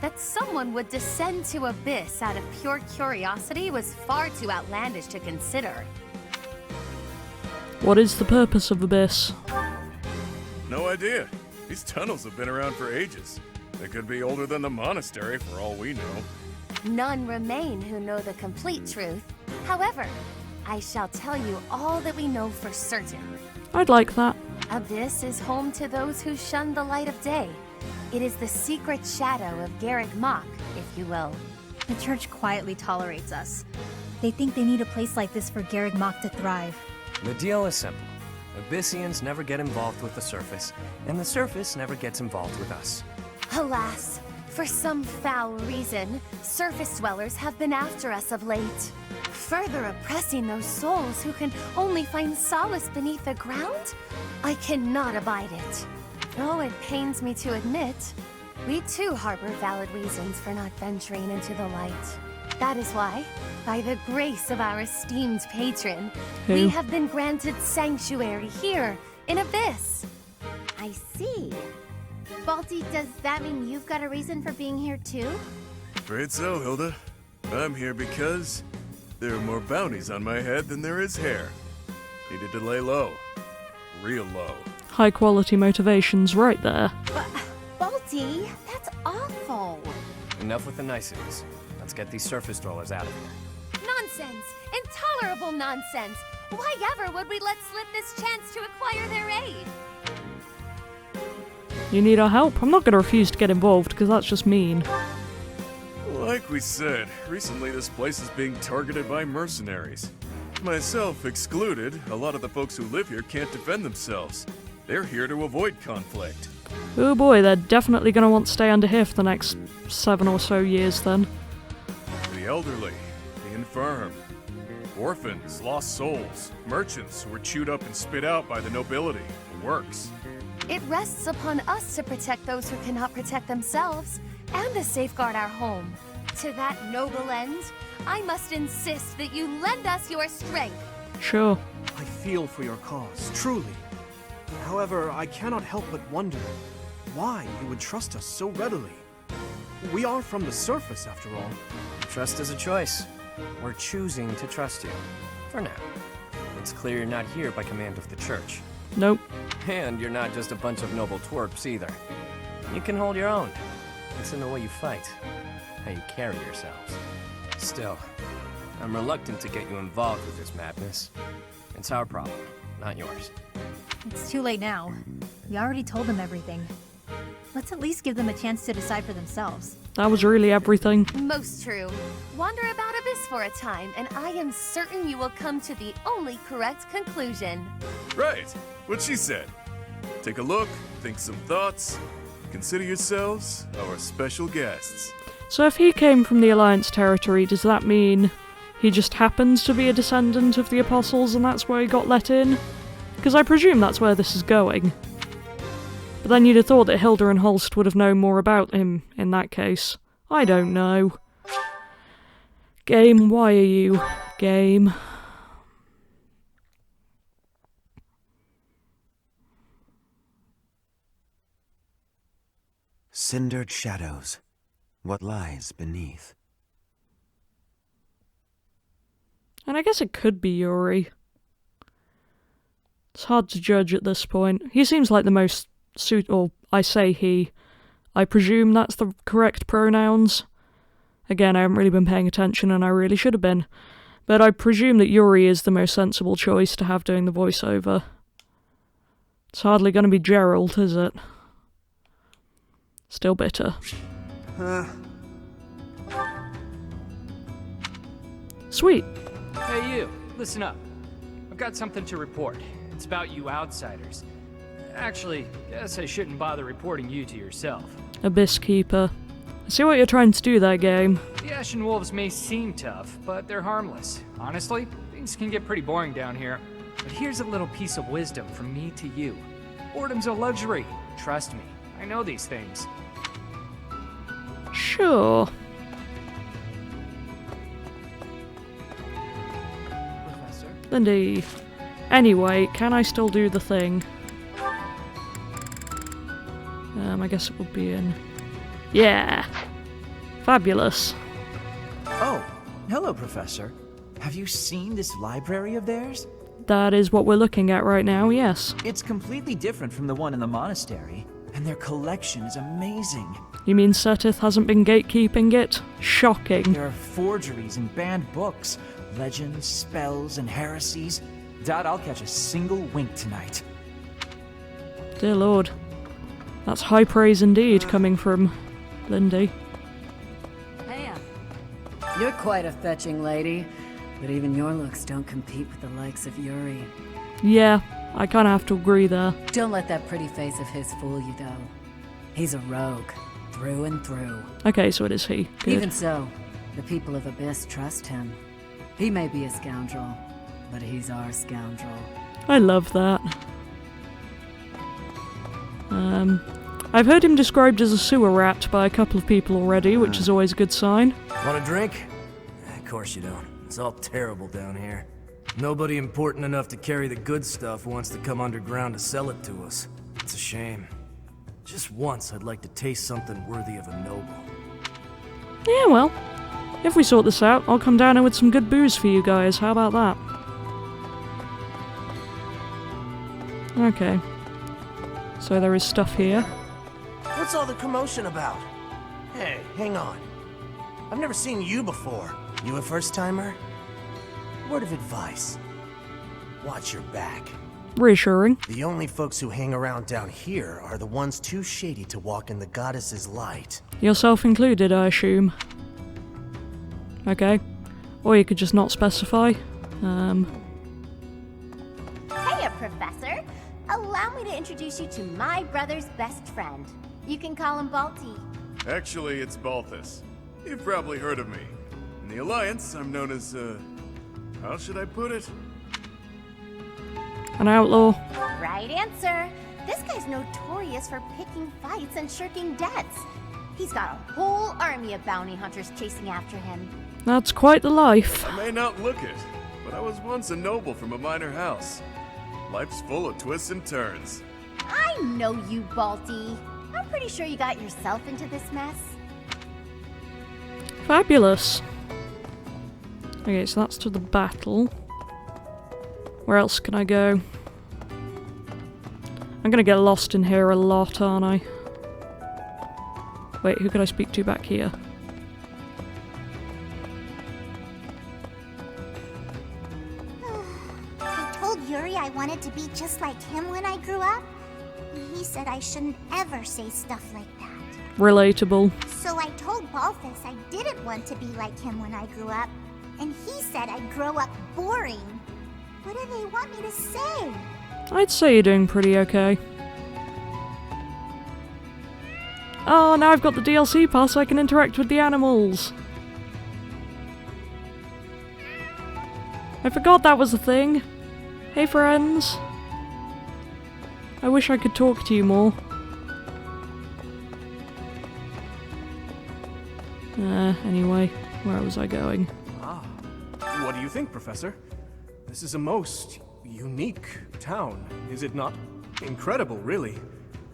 That someone would descend to Abyss out of pure curiosity was far too outlandish to consider. What is the purpose of Abyss? No idea. These tunnels have been around for ages. They could be older than the monastery for all we know. None remain who know the complete truth. However, I shall tell you all that we know for certain. I'd like that. Abyss is home to those who shun the light of day. It is the secret shadow of Garrick Mach, if you will. The church quietly tolerates us. They think they need a place like this for Garrick Mach to thrive. The deal is simple. Abyssians never get involved with the surface, and the surface never gets involved with us. Alas, for some foul reason, surface dwellers have been after us of late, further oppressing those souls who can only find solace beneath the ground. I cannot abide it. Though it pains me to admit, we too harbor valid reasons for not venturing into the light. That is why, by the grace of our esteemed patron, we have been granted sanctuary here in Abyss. I see. Balti, does that mean you've got a reason for being here too? Afraid so, Hilda. I'm here because there are more bounties on my head than there is hair. Needed to lay low. Real low. High quality motivations right there. But, Balti, that's awful. Enough with the niceties. Let's get these surface dwellers out of here. Nonsense! Intolerable nonsense! Why ever would we let slip this chance to acquire their aid? You need our help? I'm not going to refuse to get involved, because that's just mean. Like we said, recently this place is being targeted by mercenaries. Myself excluded, a lot of the folks who live here can't defend themselves. They're here to avoid conflict. Oh boy, they're definitely going to want to stay under here for the next 7 or so years then. The the elderly, the infirm, orphans, lost souls, merchants who were chewed up and spit out by the nobility, the works. It rests upon us to protect those who cannot protect themselves, and to safeguard our home. To that noble end, I must insist that you lend us your strength. Sure. I feel for your cause, truly. However, I cannot help but wonder why you would trust us so readily. We are from the surface, after all. Trust is a choice. We're choosing to trust you. For now. It's clear you're not here by command of the church. Nope. And you're not just a bunch of noble twerps either. You can hold your own. It's in the way you fight, how you carry yourselves. Still, I'm reluctant to get you involved with this madness. It's our problem, not yours. It's too late now. We already told them everything. Let's at least give them a chance to decide for themselves. That was really everything. Most true. Wander about Abyss for a time, and I am certain you will come to the only correct conclusion. Right, what she said. Take a look, think some thoughts, consider yourselves our special guests. So if he came from the Alliance territory, does that mean he just happens to be a descendant of the Apostles and that's where he got let in? Because I presume that's where this is going. But then you'd have thought that Hilda and Holst would have known more about him in that case. I don't know. Game, why are you? Game. Cindered Shadows. What lies beneath? And I guess it could be Yuri. It's hard to judge at this point. He seems like the most or I say he. I presume that's the correct pronouns. Again, I haven't really been paying attention and I really should have been. But I presume that Yuri is the most sensible choice to have doing the voiceover. It's hardly going to be Gerald, is it? Still bitter. Sweet. Hey you, listen up. I've got something to report. It's about you outsiders. Actually, guess I shouldn't bother reporting you to yourself. Abyss Keeper. I see what you're trying to do there, game. The Ashen Wolves may seem tough, but they're harmless. Honestly, things can get pretty boring down here. But here's a little piece of wisdom from me to you. Boredom's a luxury. Trust me, I know these things. Sure. Professor? Lindy. Anyway, can I still do the thing? I guess it would be in... Yeah! Fabulous. Oh, hello, Professor. Have you seen this library of theirs? That is what we're looking at right now, yes. It's completely different from the one in the monastery, and their collection is amazing. You mean Setith hasn't been gatekeeping it? Shocking. There are forgeries and banned books, legends, spells, and heresies. Doubt I'll catch a single wink tonight. Dear Lord. That's high praise indeed, coming from Lindy. Hey, you're quite a fetching lady, but even your looks don't compete with the likes of Yuri. Yeah, I kinda have to agree there. Don't let that pretty face of his fool you, though. He's a rogue, through and through. Okay, so it is he. Good. Even so, the people of Abyss trust him. He may be a scoundrel, but he's our scoundrel. I love that. I've heard him described as a sewer rat by a couple of people already, which is always a good sign. Want a drink? Of course you don't. It's all terrible down here. Nobody important enough to carry the good stuff wants to come underground to sell it to us. It's a shame. Just once I'd like to taste something worthy of a noble. Yeah, well, if we sort this out, I'll come down here with some good booze for you guys. How about that? Okay. So there is stuff here. What's all the commotion about? Hey, hang on. I've never seen you before. You a first-timer? Word of advice. Watch your back. Reassuring. The only folks who hang around down here are the ones too shady to walk in the goddess's light. Yourself included, I assume. Okay. Or you could just not specify. Hiya, Professor. Allow me to introduce you to my brother's best friend. You can call him Balti. Actually, it's Balthus. You've probably heard of me. In the Alliance, I'm known as, how should I put it? An outlaw. Right answer. This guy's notorious for picking fights and shirking debts. He's got a whole army of bounty hunters chasing after him. That's quite the life. I may not look it, but I was once a noble from a minor house. Life's full of twists and turns. I know you, Balti. I'm pretty sure you got yourself into this mess. Fabulous. Okay, so that's to the battle. Where else can I go? I'm gonna get lost in here a lot, aren't I? Wait, who can I speak to back here? I told Yuri I wanted to be just like him when I grew up. He said I shouldn't ever say stuff like that. Relatable. So I told Balthus I didn't want to be like him when I grew up. And he said I'd grow up boring. What do they want me to say? I'd say you're doing pretty okay. Oh, now I've got the DLC pass so I can interact with the animals. I forgot that was a thing. Hey friends. I wish I could talk to you more. Anyway, where was I going? What do you think, Professor? This is a most unique town, is it not? Incredible, really,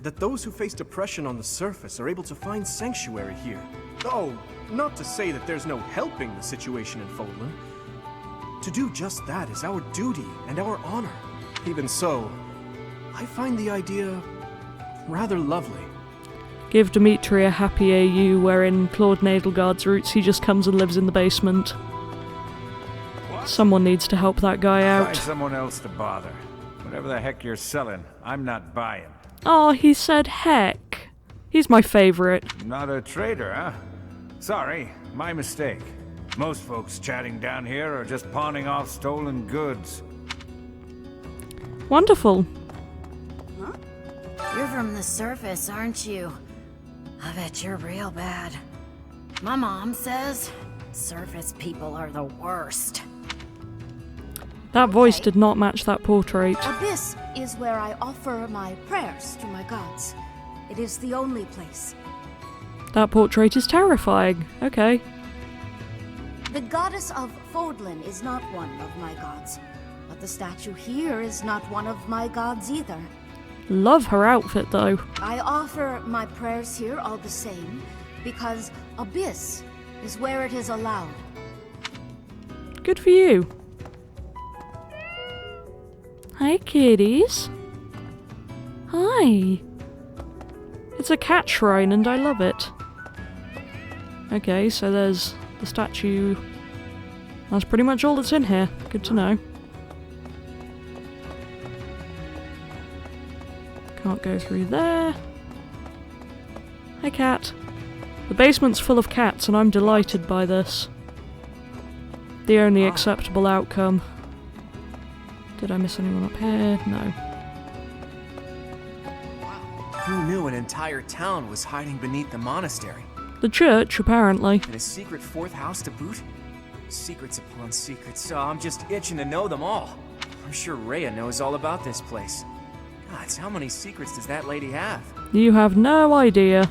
that those who face depression on the surface are able to find sanctuary here. Oh, not to say that there's no helping the situation in Fodlan. To do just that is our duty and our honor. Even so, I find the idea rather lovely. Give Dimitri a happy AU wherein Claude Nadelgard's roots, he just comes and lives in the basement. What? Someone needs to help that guy out. Find someone else to bother. Whatever the heck you're selling, I'm not buying. Oh, he said heck. He's my favourite. Not a trader, huh? Sorry, my mistake. Most folks chatting down here are just pawning off stolen goods. Wonderful. Huh? You're from the surface, aren't you? I bet you're real bad. My mom says surface people are the worst. That voice did not match that portrait. Abyss is where I offer my prayers to my gods. It is the only place. That portrait is terrifying. Okay. The goddess of Fodlan is not one of my gods, but the statue here is not one of my gods either. Love her outfit, though. I offer my prayers here all the same, because Abyss is where it is allowed. Good for you. Hi, kitties. Hi. It's a cat shrine and I love it. Okay, so there's the statue. That's pretty much all that's in here. Good to know. Can't go through there. Hi, cat. The basement's full of cats and I'm delighted by this. The only acceptable outcome. Did I miss anyone up here? No. Who knew an entire town was hiding beneath the monastery? The church, apparently. And a secret fourth house to boot? Secrets upon secrets, so I'm just itching to know them all. I'm sure Rhea knows all about this place. Gods, how many secrets does that lady have? You have no idea.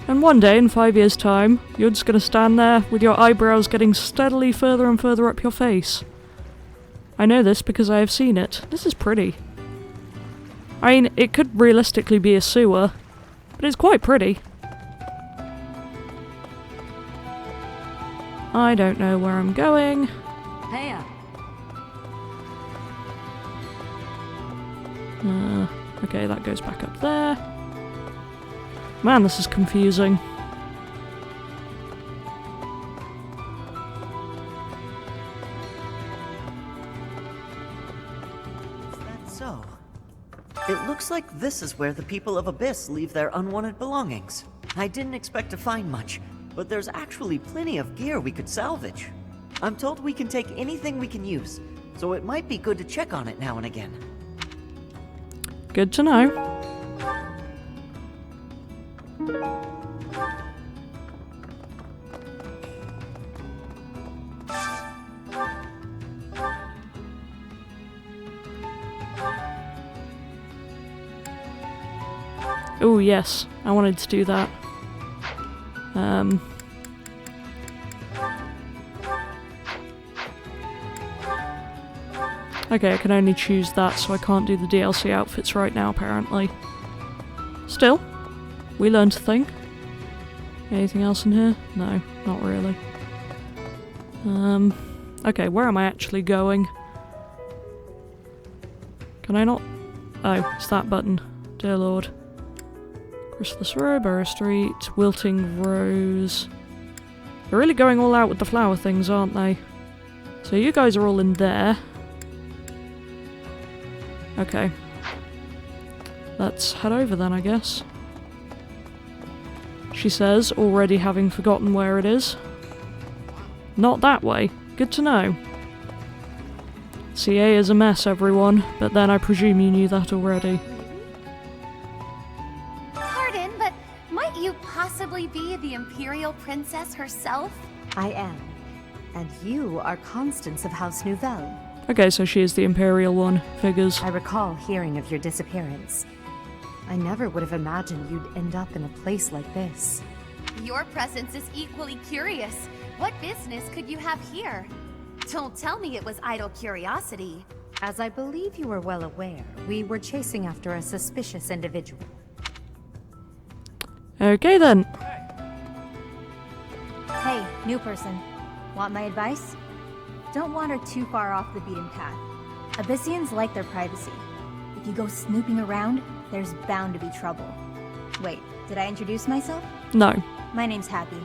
And one day, in 5 years' time, you're just gonna stand there with your eyebrows getting steadily further and further up your face. I know this because I have seen it. This is pretty. I mean, it could realistically be a sewer, but it's quite pretty. I don't know where I'm going. Hey. Okay, that goes back up there. Man, this is confusing. Is that so? It looks like this is where the people of Abyss leave their unwanted belongings. I didn't expect to find much, but there's actually plenty of gear we could salvage. I'm told we can take anything we can use, so it might be good to check on it now and again. Good to know. Oh yes, I wanted to do that. Okay, I can only choose that, so I can't do the DLC outfits right now, apparently. Still, we learned a thing. Anything else in here? No, not really. Okay, where am I actually going? Can I not? Oh, it's that button. Dear Lord. Chrysalis Row, Borough Street, Wilting Rose. They're really going all out with the flower things, aren't they? So you guys are all in there. Okay. Let's head over then, I guess. She says, already having forgotten where it is. Not that way. Good to know. CA is a mess, everyone, but then I presume you knew that already. Pardon, but might you possibly be the Imperial Princess herself? I am. And you are Constance of House Nouvelle. Okay, so she is the Imperial one. Figures. I recall hearing of your disappearance. I never would have imagined you'd end up in a place like this. Your presence is equally curious. What business could you have here? Don't tell me it was idle curiosity. As I believe you are well aware, we were chasing after a suspicious individual. Okay then. Hey, new person. Want my advice? Don't wander too far off the beaten path. Abyssians like their privacy. If you go snooping around, there's bound to be trouble. Wait, did I introduce myself? No. My name's Happy.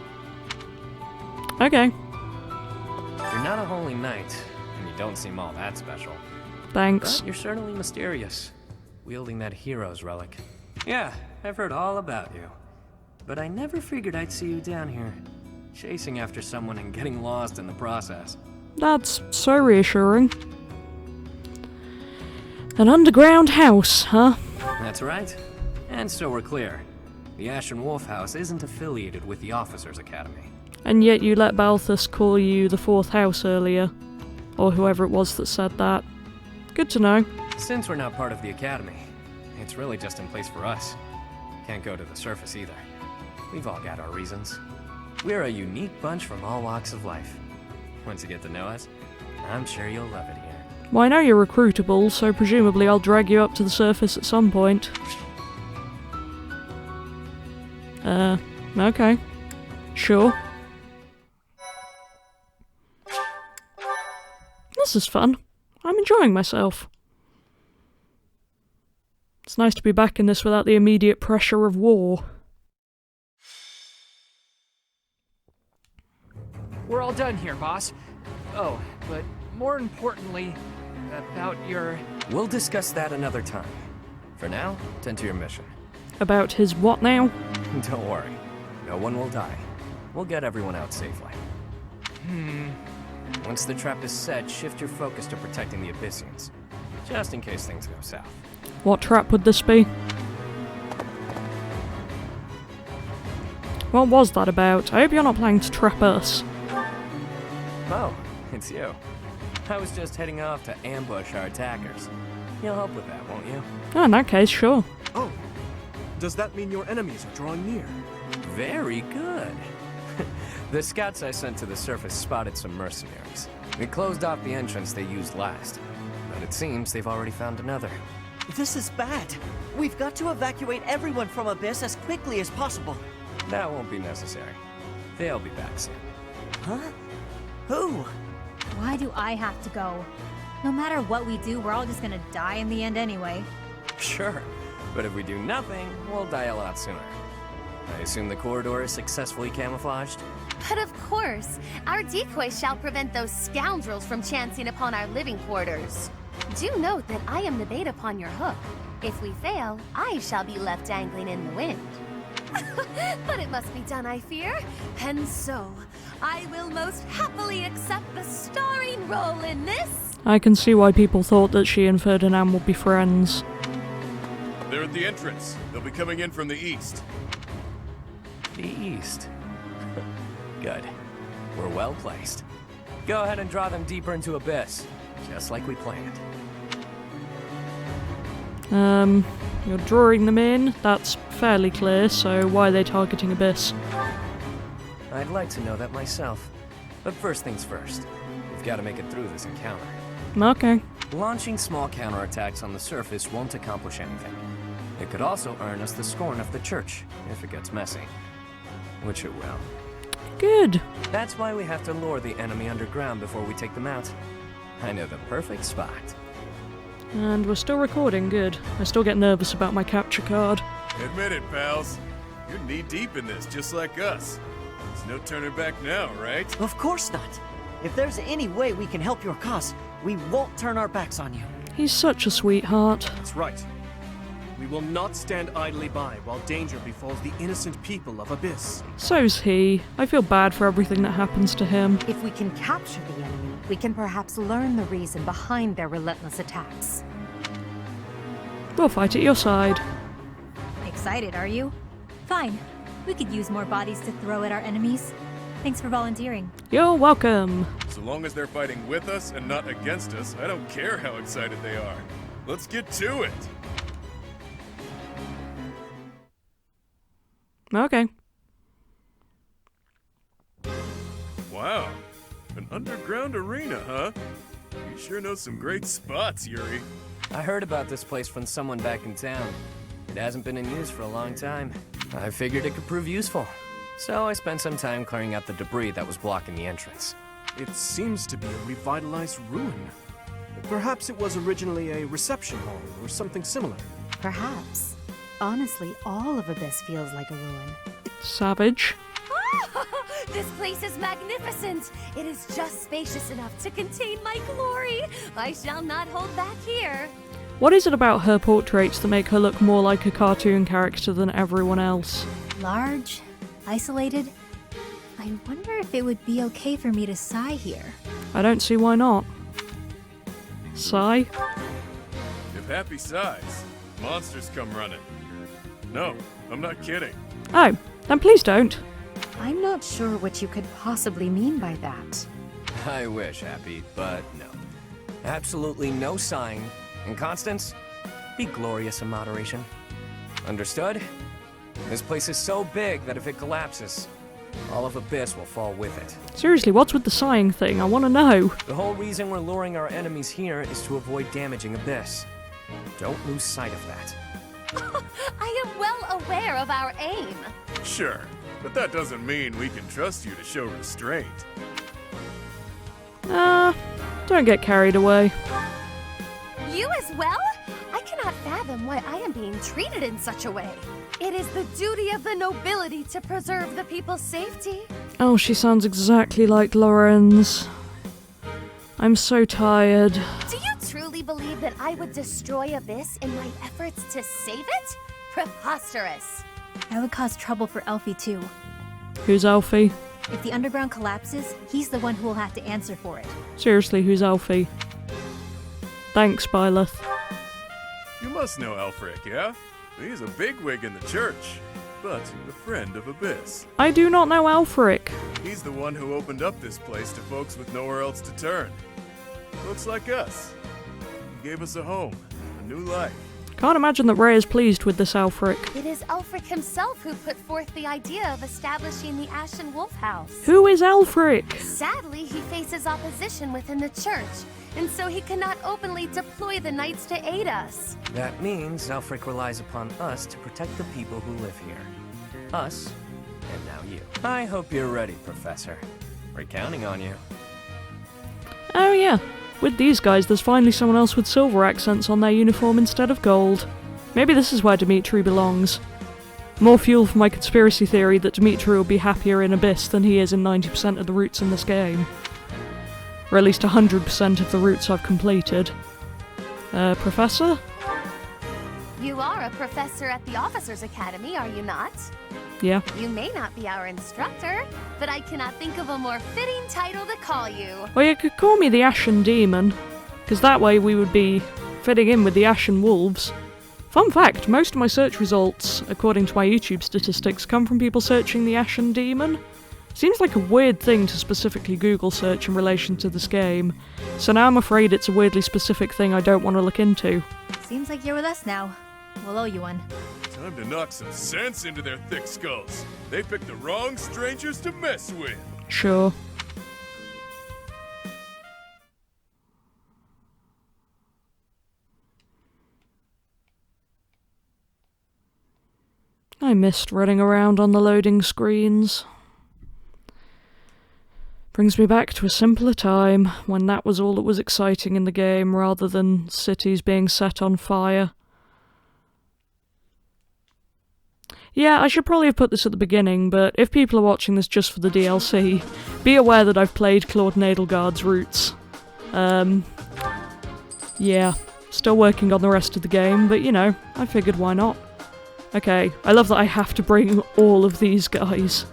Okay. You're not a holy knight, and you don't seem all that special. Thanks. But you're certainly mysterious, wielding that hero's relic. Yeah, I've heard all about you. But I never figured I'd see you down here, chasing after someone and getting lost in the process. That's so reassuring. An underground house, huh? That's right. And so we're clear. The Ashen Wolf House isn't affiliated with the Officers' Academy. And yet you let Balthus call you the fourth house earlier. Or whoever it was that said that. Good to know. Since we're not part of the Academy, it's really just in place for us. Can't go to the surface either. We've all got our reasons. We're a unique bunch from all walks of life. Once you get to know us, I'm sure you'll love it here. Well, I know you're recruitable, so presumably I'll drag you up to the surface at some point. Okay. Sure. This is fun. I'm enjoying myself. It's nice to be back in this without the immediate pressure of war. We're all done here, boss. Oh, but more importantly, about your... We'll discuss that another time. For now, tend to your mission. About his what now? Don't worry. No one will die. We'll get everyone out safely. Once the trap is set, shift your focus to protecting the Abyssians. Just in case things go south. What trap would this be? What was that about? I hope you're not planning to trap us. Oh, it's you. I was just heading off to ambush our attackers. You'll help with that, won't you? Oh, in that case, sure. Oh, does that mean your enemies are drawing near? Very good. The scouts I sent to the surface spotted some mercenaries. We closed off the entrance they used last, but it seems they've already found another. This is bad. We've got to evacuate everyone from Abyss as quickly as possible. That won't be necessary. They'll be back soon. Huh? Who? Why do I have to go? No matter what we do, we're all just gonna die in the end anyway. Sure, but if we do nothing, we'll die a lot sooner. I assume the corridor is successfully camouflaged? But of course, our decoy shall prevent those scoundrels from chancing upon our living quarters. Do note that I am the bait upon your hook. If we fail, I shall be left dangling in the wind. But it must be done, I fear. And so, I will most happily accept the starring role in this. I can see why people thought that she and Ferdinand would be friends. They're at the entrance. They'll be coming in from the east. The east. Good. We're well placed. Go ahead and draw them deeper into Abyss, just like we planned. You're drawing them in. That's fairly clear, so why are they targeting Abyss? I'd like to know that myself. But first things first. We've got to make it through this encounter. Okay. Launching small counterattacks on the surface won't accomplish anything. It could also earn us the scorn of the church, if it gets messy. Which it will. Good. That's why we have to lure the enemy underground before we take them out. I know the perfect spot. And we're still recording, good. I still get nervous about my capture card. Admit it, pals. You're knee-deep in this, just like us. There's no turning back now, right? Of course not. If there's any way we can help your cause, we won't turn our backs on you. He's such a sweetheart. That's right. We will not stand idly by while danger befalls the innocent people of Abyss. So's he. I feel bad for everything that happens to him. If we can capture the enemy, we can perhaps learn the reason behind their relentless attacks. We'll fight at your side. Excited, are you? Fine. We could use more bodies to throw at our enemies. Thanks for volunteering. You're welcome. So long as they're fighting with us and not against us, I don't care how excited they are. Let's get to it! Okay. Wow. An underground arena, huh? You sure know some great spots, Yuri. I heard about this place from someone back in town. It hasn't been in use for a long time. I figured it could prove useful. So I spent some time clearing out the debris that was blocking the entrance. It seems to be a revitalized ruin. Perhaps it was originally a reception hall or something similar. Perhaps. Honestly, all of Abyss feels like a ruin. Savage. This place is magnificent. It is just spacious enough to contain my glory. I shall not hold back here. What is it about her portraits that make her look more like a cartoon character than everyone else? Large, isolated. I wonder if it would be okay for me to sigh here. I don't see why not. Sigh? If Happy sighs, monsters come running. No, I'm not kidding. Oh, then please don't. I'm not sure what you could possibly mean by that. I wish, Happy, but no. Absolutely no sighing. And Constance, be glorious in moderation. Understood? This place is so big that if it collapses, all of Abyss will fall with it. Seriously, what's with the sighing thing? I want to know. The whole reason we're luring our enemies here is to avoid damaging Abyss. Don't lose sight of that. I am well aware of our aim. Sure, but that doesn't mean we can trust you to show restraint. Don't get carried away. You as well? I cannot fathom why I am being treated in such a way. It is the duty of the nobility to preserve the people's safety. Oh, she sounds exactly like Lorenz. I'm so tired. Do you truly believe that I would destroy Abyss in my efforts to save it? Preposterous. That would cause trouble for Elfie too. Who's Alfie? If the underground collapses, he's the one who will have to answer for it. Seriously, who's Alfie? Thanks, Byleth. You must know Alfric, yeah? He's a bigwig in the church, but a friend of Abyss. I do not know Alfric. He's the one who opened up this place to folks with nowhere else to turn. Looks like us. He gave us a home, a new life. Can't imagine that Ray is pleased with this Alfric. It is Ulfric himself who put forth the idea of establishing the Ashen Wolf House. Who is Alfric? Sadly, he faces opposition within the church, and so he cannot openly deploy the knights to aid us. That means Alfric relies upon us to protect the people who live here. Us, and now you. I hope you're ready, Professor. We're counting on you. Oh yeah. With these guys, there's finally someone else with silver accents on their uniform instead of gold. Maybe this is where Dimitri belongs. More fuel for my conspiracy theory that Dimitri will be happier in Abyss than he is in 90% of the routes in this game. Or at least 100% of the routes I've completed. Professor? You are a professor at the Officers' Academy, are you not? Yeah. You may not be our instructor, but I cannot think of a more fitting title to call you. Well, you could call me the Ashen Demon, because that way we would be fitting in with the Ashen Wolves. Fun fact, most of my search results, according to my YouTube statistics, come from people searching the Ashen Demon. Seems like a weird thing to specifically Google search in relation to this game, so now I'm afraid it's a weirdly specific thing I don't want to look into. Seems like you're with us now. We'll owe you one. Time to knock some sense into their thick skulls. They picked the wrong strangers to mess with. Sure. I missed running around on the loading screens. Brings me back to a simpler time, when that was all that was exciting in the game, rather than cities being set on fire. Yeah, I should probably have put this at the beginning, but if people are watching this just for the DLC, be aware that I've played Claude Nadelgard's roots. Yeah, still working on the rest of the game, but you know, I figured why not. Okay, I love that I have to bring all of these guys.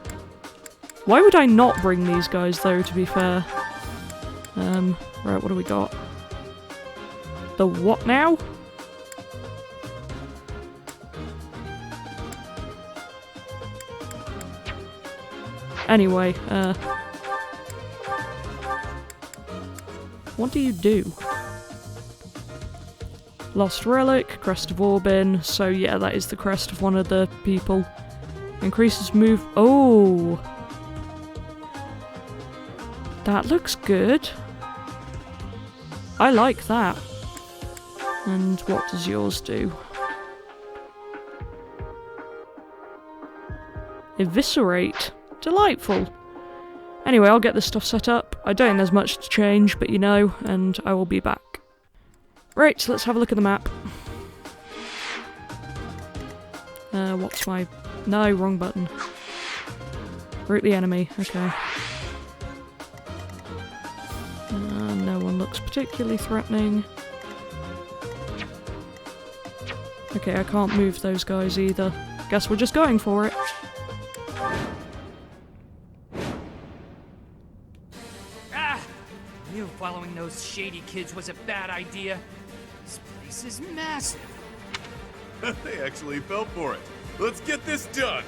Why would I not bring these guys, though, to be fair? Right, what do we got? The what now? Anyway, what do you do? Lost Relic, Crest of Orbin, so yeah, that is the crest of one of the people. Increases move... Oh! That looks good. I like that. And what does yours do? Eviscerate. Delightful. Anyway, I'll get this stuff set up. I don't think there's much to change, but you know, and I will be back. Right, so let's have a look at the map. What's my... No, wrong button. Route the enemy, okay. No one looks particularly threatening. Okay, I can't move those guys either. Guess we're just going for it. Ah! I knew following those shady kids was a bad idea. This place is massive. They actually fell for it. Let's get this done!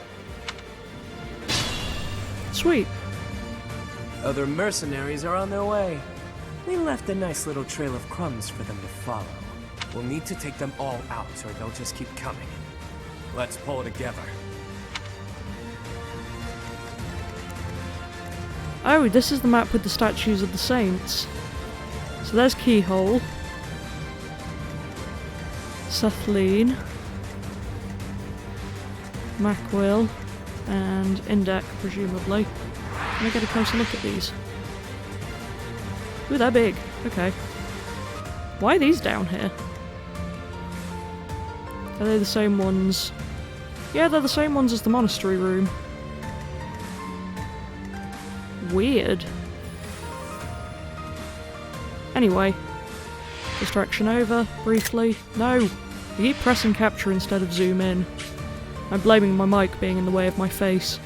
Sweet. Other mercenaries are on their way. We left a nice little trail of crumbs for them to follow. We'll need to take them all out, or they'll just keep coming. Let's pull together. Oh, this is the map with the statues of the saints. So there's Keyhole. Sethleen. Macwill. And Indec, presumably. Can I get a closer look at these? Ooh, they're big. Okay. Why are these down here? Are they the same ones? Yeah, they're the same ones as the monastery room. Weird. Anyway. Distraction over, briefly. No! You keep pressing capture instead of zoom in. I'm blaming my mic being in the way of my face.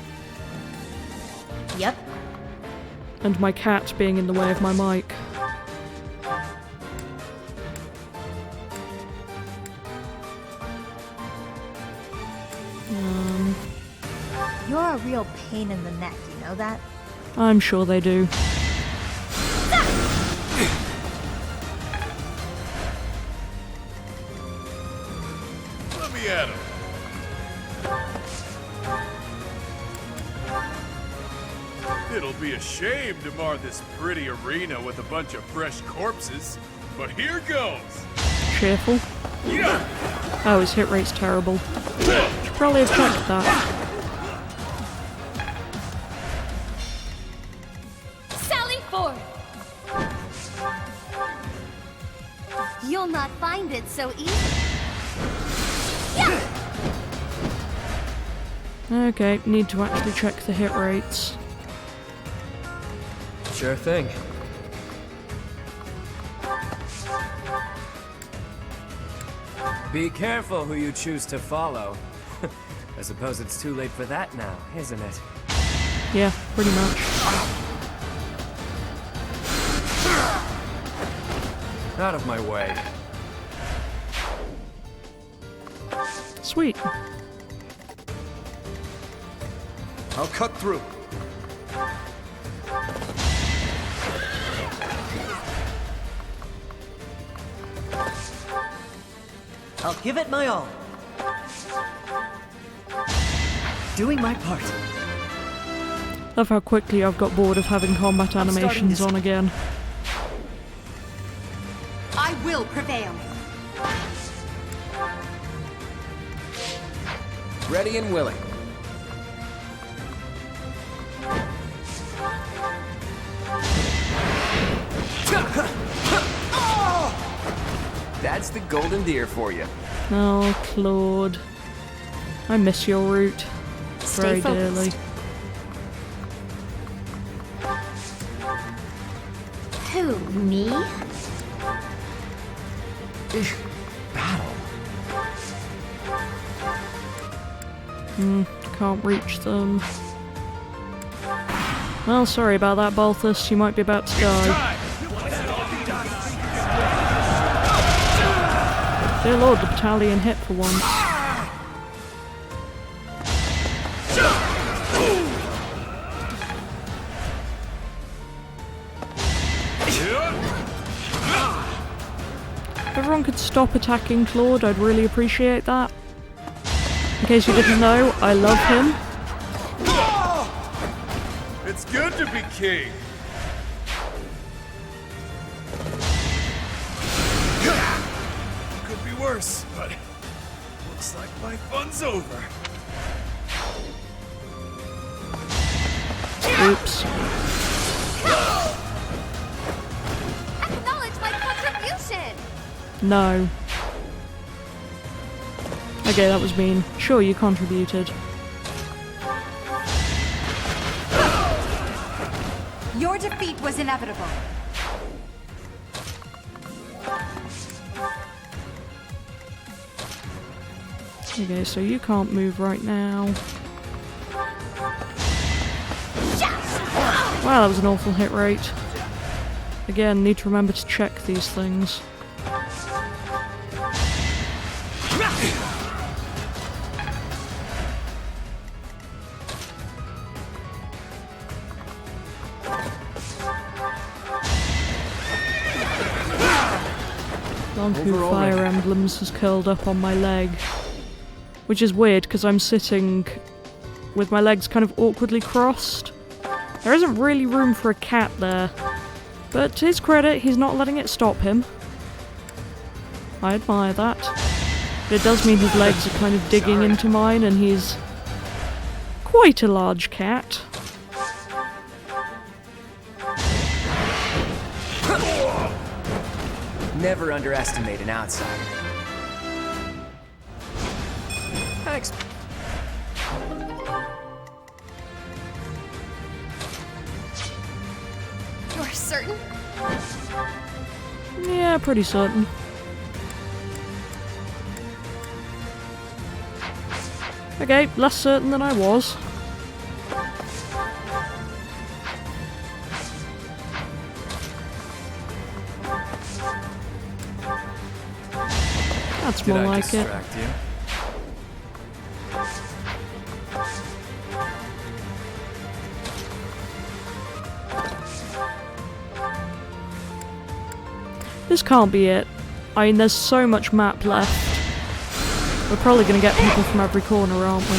Yep. And my cat being in the way of my mic. You're a real pain in the neck, you know that? I'm sure they do. Let me at him. It'll be a shame to mar this pretty arena with a bunch of fresh corpses, but here goes! Cheerful. Yeah! Oh, his hit rate's terrible. Should probably have checked that. Sally forth! You'll not find it so easy. Yeah! Okay, need to actually check the hit rates. Sure thing. Be careful who you choose to follow. I suppose it's too late for that now, isn't it? Yeah, pretty much. Out of my way. Sweet. I'll cut through. I'll give it my all. Doing my part. Love how quickly I've got bored of having combat animations on again. I will prevail. Ready and willing. That's the golden deer for you. Oh, Claude. I miss your route very dearly. Who, me? Battle. Can't reach them. Well, sorry about that, Balthus. You might be about to die. Dear Lord, the battalion hit for once. If everyone could stop attacking Claude, I'd really appreciate that. In case you didn't know, I love him. It's good to be king. Could be worse, but looks like my fun's over. Oops. Acknowledge my contribution! No. Okay, that was mean. Sure, you contributed. Your defeat was inevitable. Okay, so you can't move right now. Wow, that was an awful hit rate. Again, need to remember to check these things. One who Fire Emblems has curled up on my leg. Which is weird, because I'm sitting with my legs kind of awkwardly crossed. There isn't really room for a cat there. But to his credit, he's not letting it stop him. I admire that. But it does mean his legs are kind of digging into mine, and he's quite a large cat. Never underestimate an outsider. Thanks. You're certain? Yeah, pretty certain. Okay, less certain than I was. That's more like it. This can't be it. I mean, there's so much map left. We're probably going to get people from every corner, aren't we?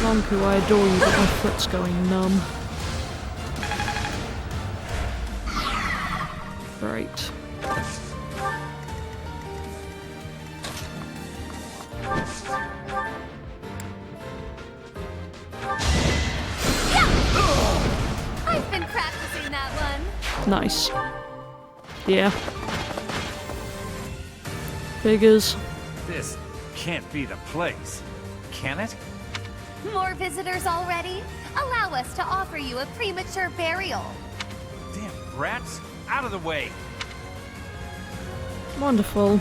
Lonku, I adore you, but my foot's going numb. Right. I've been practicing that one. Nice. Yeah. Figures. This can't be the place, can it? More visitors already? Allow us to offer you a premature burial. Damn rats! Out of the way! Wonderful.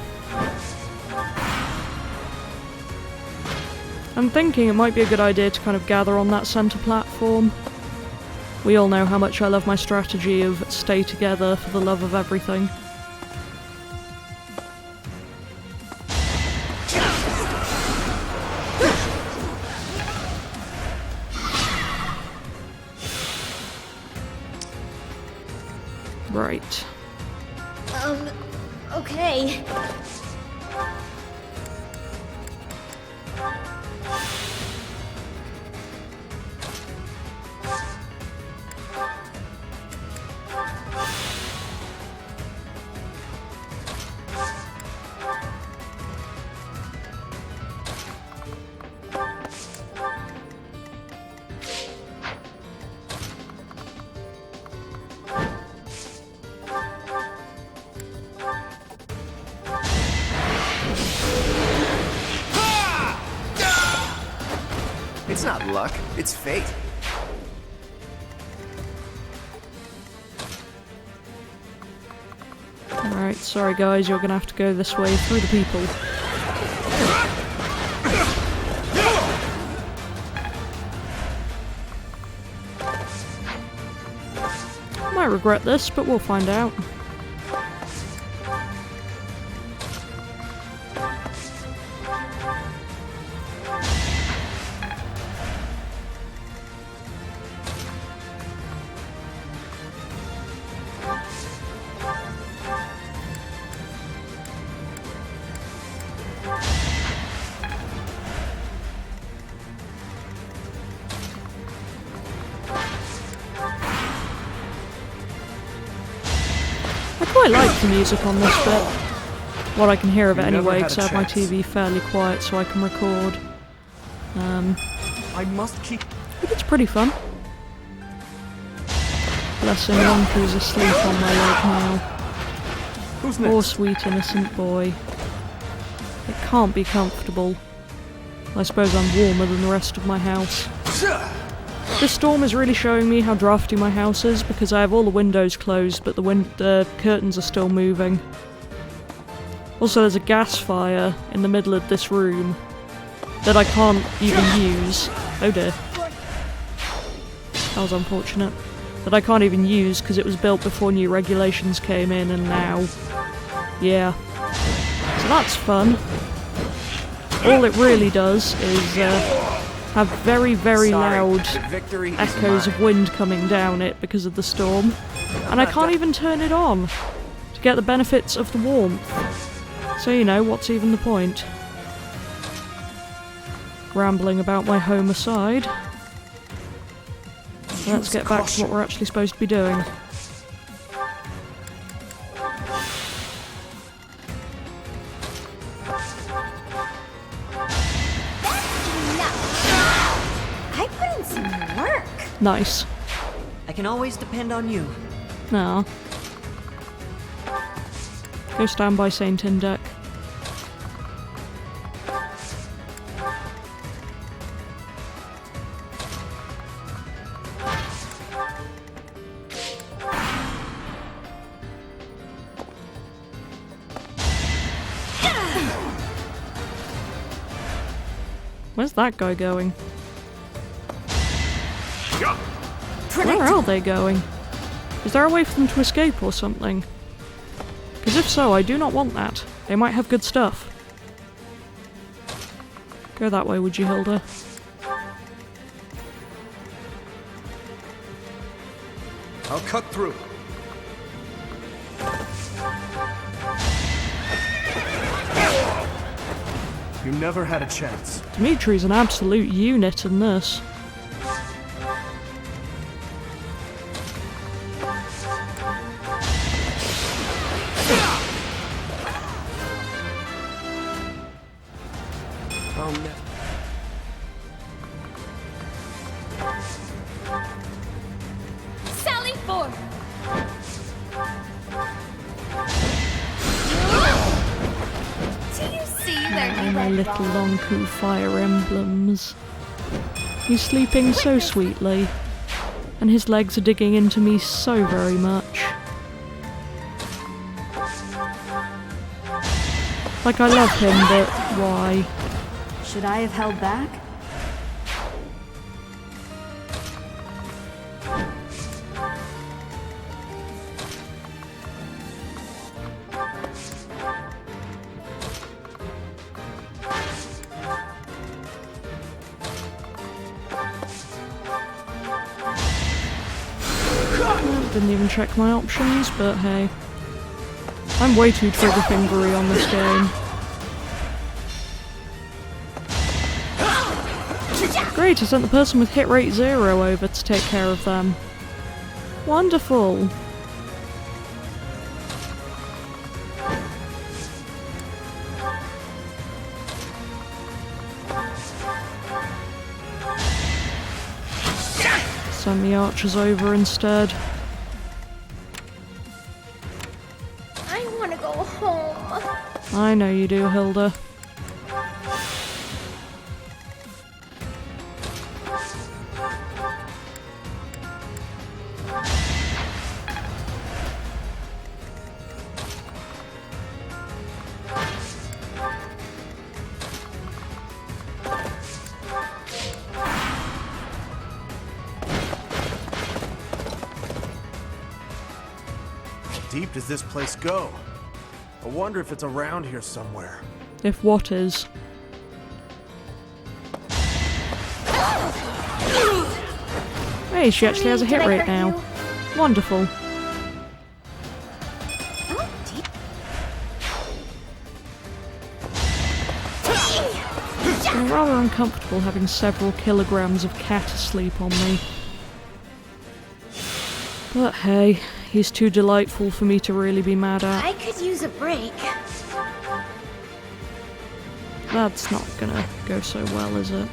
I'm thinking it might be a good idea to kind of gather on that center platform. We all know how much I love my strategy of stay together for the love of everything. Right. Okay. It's not luck, it's fate. Alright, sorry guys, you're gonna have to go this way through the people. I might regret this, but we'll find out. I quite like the music on this bit. What I can hear of it anyway, because I have my TV fairly quiet so I can record. I must keep. I think it's pretty fun. Bless him, Uncle asleep on my leg now. Who's next? Poor sweet innocent boy. It can't be comfortable. I suppose I'm warmer than the rest of my house. This storm is really showing me how drafty my house is because I have all the windows closed but the curtains are still moving. Also there's a gas fire in the middle of this room that I can't even use. Oh dear. That was unfortunate. That I can't even use because it was built before new regulations came in and now. Yeah. So that's fun. All it really does is have very, very loud echoes of wind coming down it because of the storm. And I can't even turn it on to get the benefits of the warmth. So, you know, what's even the point? Rambling about my home aside. Let's get back to what we're actually supposed to be doing. I put in some work. Nice. I can always depend on you. No. Go stand by Saint Indec. Where's that guy going? Where are they going? Is there a way for them to escape or something? Because if so, I do not want that. They might have good stuff. Go that way, would you, Hilda? I'll cut through. You never had a chance. Dimitri's an absolute unit in this. Oh no. Sally forth! Do you see where he My went little wrong? Lonku Fire Emblems. He's sleeping so sweetly, and his legs are digging into me so very much. Like, I love him, but why? Should I have held back? Didn't even check my options, but hey. I'm way too trigger fingery on this game. Great, I sent the person with hit rate 0 over to take care of them. Wonderful. Send the archers over instead. I want to go home. I know you do, Hilda. deep does this place go? I wonder if it's around here somewhere. If what is? Hey, she actually has a hit rate now. Wonderful. It's been rather uncomfortable having several kilograms of cat asleep on me. But hey, he's too delightful for me to really be mad at. I could use a break. That's not gonna go so well, is it?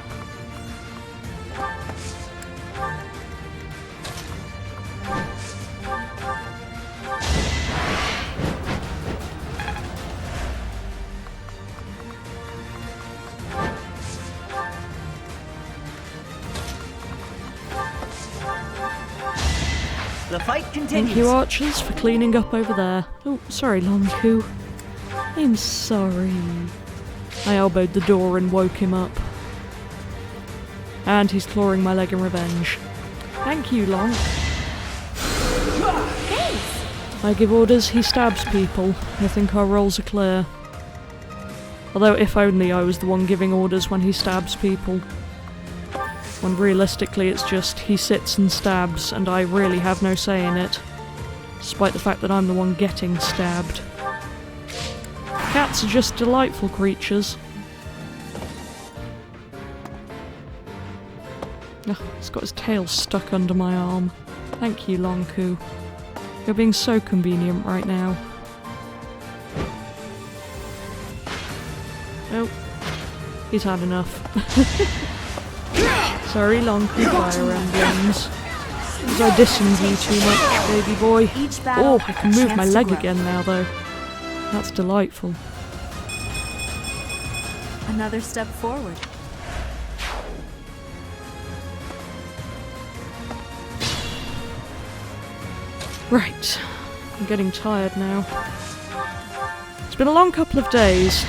The fight continues. Thank you, archers, for cleaning up over there. Oh, sorry, Lonku. I'm sorry. I elbowed the door and woke him up. And he's clawing my leg in revenge. Thank you, Lonk. I give orders, he stabs people. I think our roles are clear. Although, if only I was the one giving orders when he stabs people. When realistically it's just he sits and stabs, and I really have no say in it. Despite the fact that I'm the one getting stabbed. Cats are just delightful creatures. Ugh, he's got his tail stuck under my arm. Thank you, Lonku. You're being so convenient right now. Oh, he's had enough. Sorry, Lonku Fire Emblems. Was I dissing you too much, baby boy? Oh, I can move my leg again now, though. That's delightful. Another step forward. Right. I'm getting tired now. It's been a long couple of days.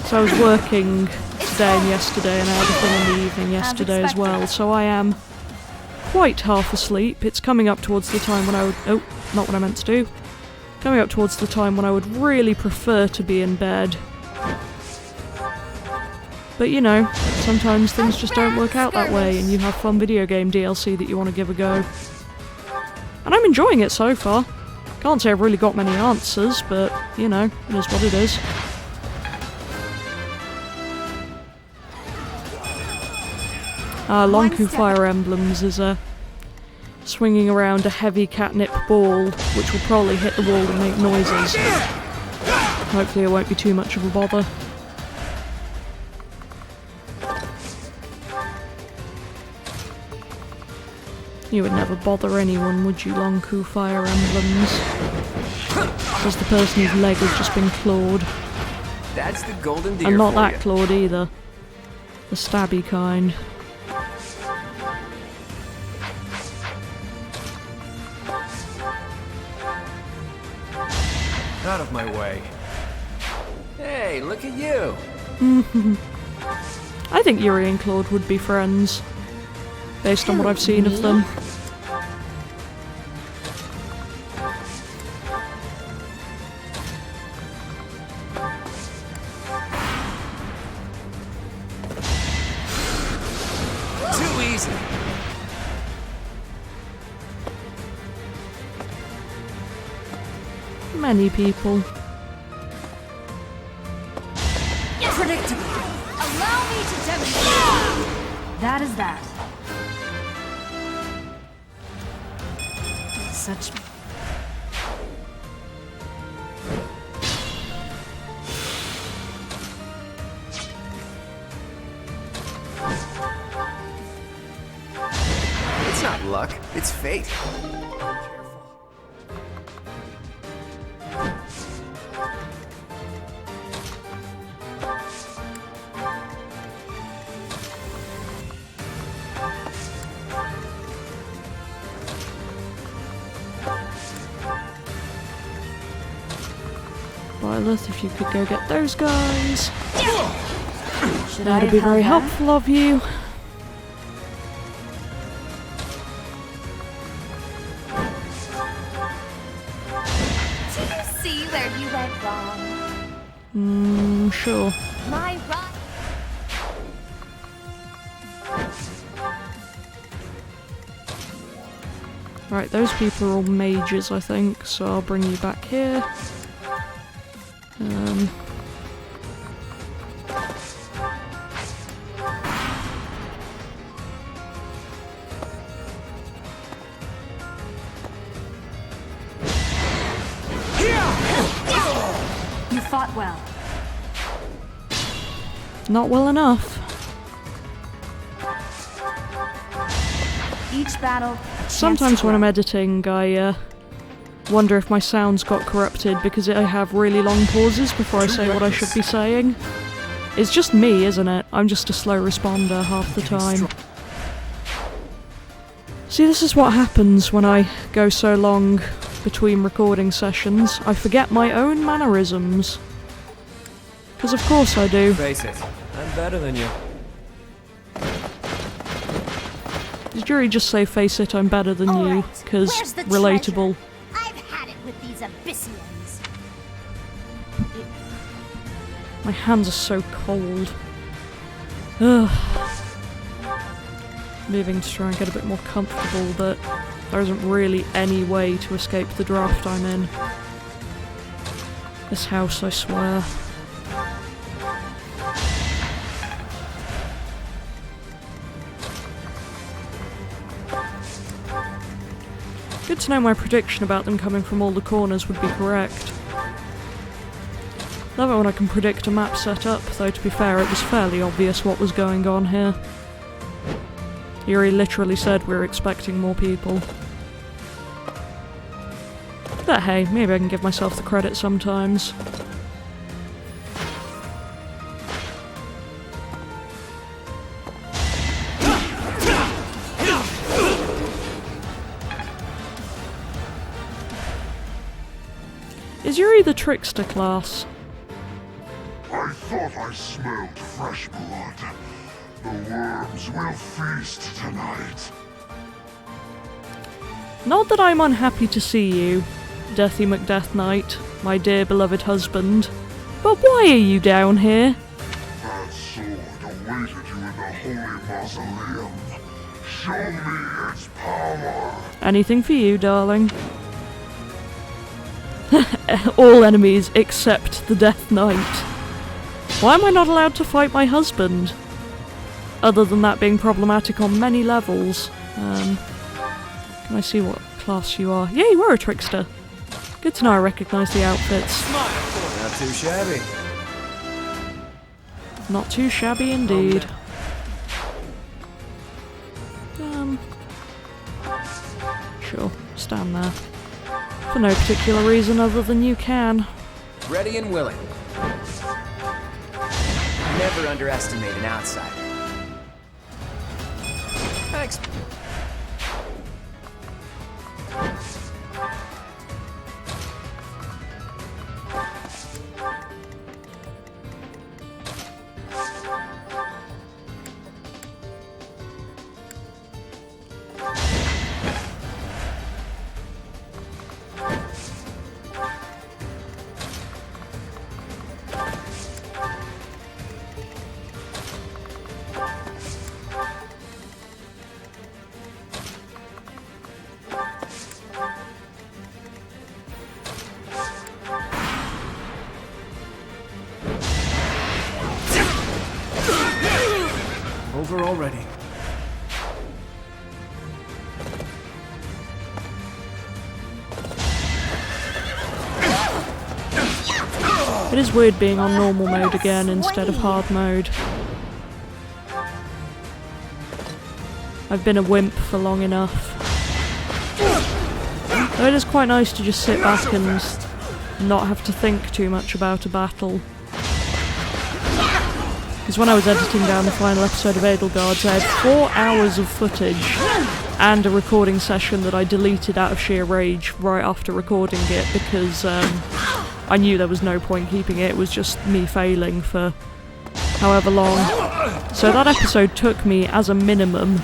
So I was working today and yesterday, and I had a thing in the evening yesterday as well, so I am quite half asleep. It's coming up towards the time when I would... Oh, not what I meant to do. Coming up towards the time when I would really prefer to be in bed. But you know, sometimes things just don't work out that way, and you have fun video game DLC that you want to give a go. And I'm enjoying it so far. Can't say I've really got many answers, but, you know, it is what it is. Lonku Fire Emblems is swinging around a heavy catnip ball, which will probably hit the wall and make noises. Hopefully it won't be too much of a bother. You would never bother anyone, would you, Lonku Fire Emblems? Just the person whose leg has just been clawed. That's the golden deer. And not that you. clawed either. The stabby kind. Out of my way. Hey, look at you! I think Yuri and Claude would be friends. Based on what I've seen of them. Too easy! Many people. Predictable. Allow me to demonstrate. That is that. Such... It's not luck, it's fate. Violet, if you could go get those guys. Should That'd be very helpful of you. Sure. My right. Right, those people are all mages, I think, so I'll bring you back here. You fought well. Not well enough. Each battle. Sometimes when I'm editing, I wonder if my sounds got corrupted because I have really long pauses before I say what I should be saying. It's just me, isn't it? I'm just a slow responder half the time. See, this is what happens when I go so long between recording sessions. I forget my own mannerisms. Because of course I do. Face it, I'm better than you. Did Yuri just say, face it, I'm better than you? Because relatable. I've had it with these Abyssians. My hands are so cold. Ugh. Moving to try and get a bit more comfortable, but there isn't really any way to escape the draft I'm in. This house, I swear. Good to know my prediction about them coming from all the corners would be correct. Love it when I can predict a map setup, though to be fair it was fairly obvious what was going on here. Yuri literally said we were expecting more people. But hey, maybe I can give myself the credit sometimes. Is Yuri the trickster class? I thought I smelled fresh blood. The worms will feast tonight. Not that I'm unhappy to see you, Deathy McDeath Knight, my dear beloved husband, but why are you down here? That sword awaited you in the holy mausoleum. Show me its power. Anything for you, darling. All enemies except the Death Knight. Why am I not allowed to fight my husband? Other than that being problematic on many levels. Can I see what class you are? Yeah, you are a trickster. Good to know I recognise the outfits. Not too shabby. Not too shabby indeed. Sure, stand there. For no particular reason other than you can. Ready and willing. Never underestimate an outsider. Thanks. Over already. It is weird being on normal mode again instead of hard mode. I've been a wimp for long enough. Though it is quite nice to just sit back and not have to think too much about a battle. Because when I was editing down the final episode of Edelgard's, I had 4 hours of footage and a recording session that I deleted out of sheer rage right after recording it because I knew there was no point keeping it. It was just me failing for however long. So that episode took me, as a minimum,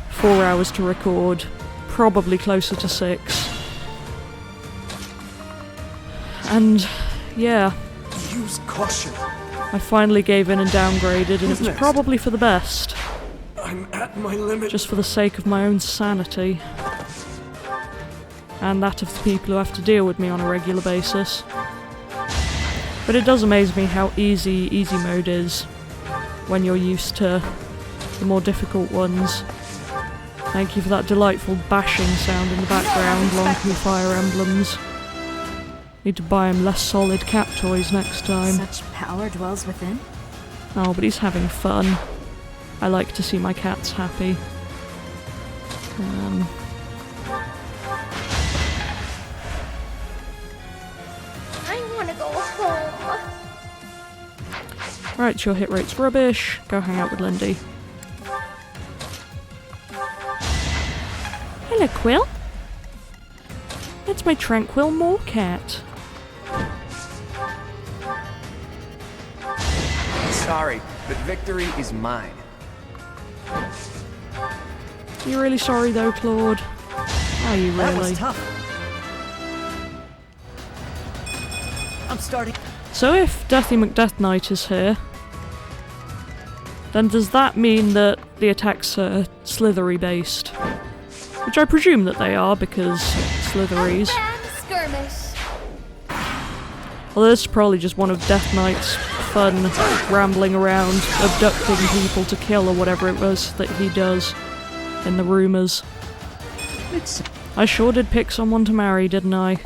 4 hours to record, probably closer to 6. And yeah, Use caution. I finally gave in and downgraded, and it was probably for the best. I'm at my limit. Just for the sake of my own sanity. And that of the people who have to deal with me on a regular basis. But it does amaze me how easy easy mode is when you're used to the more difficult ones. Thank you for that delightful bashing sound in the background, long through Fire Emblems. Need to buy him less solid cat toys next time. Such power dwells within? Oh, but he's having fun. I like to see my cats happy. I want to go home. Right, your hit rate's rubbish. Go hang out with Lindy. Hello, Quill. It's my tranquil moorcat. Sorry, but victory is mine. You really sorry though, Claude? Are you really? That was tough. I'm starting. So if Deathy McDeath Knight is here, then does that mean that the attacks are slithery based? Which I presume that they are, because slitheries. Skirmish. Although this is probably just one of Death Knight's fun rambling around, abducting people to kill or whatever it was that he does in the rumours. I sure did pick someone to marry, didn't I?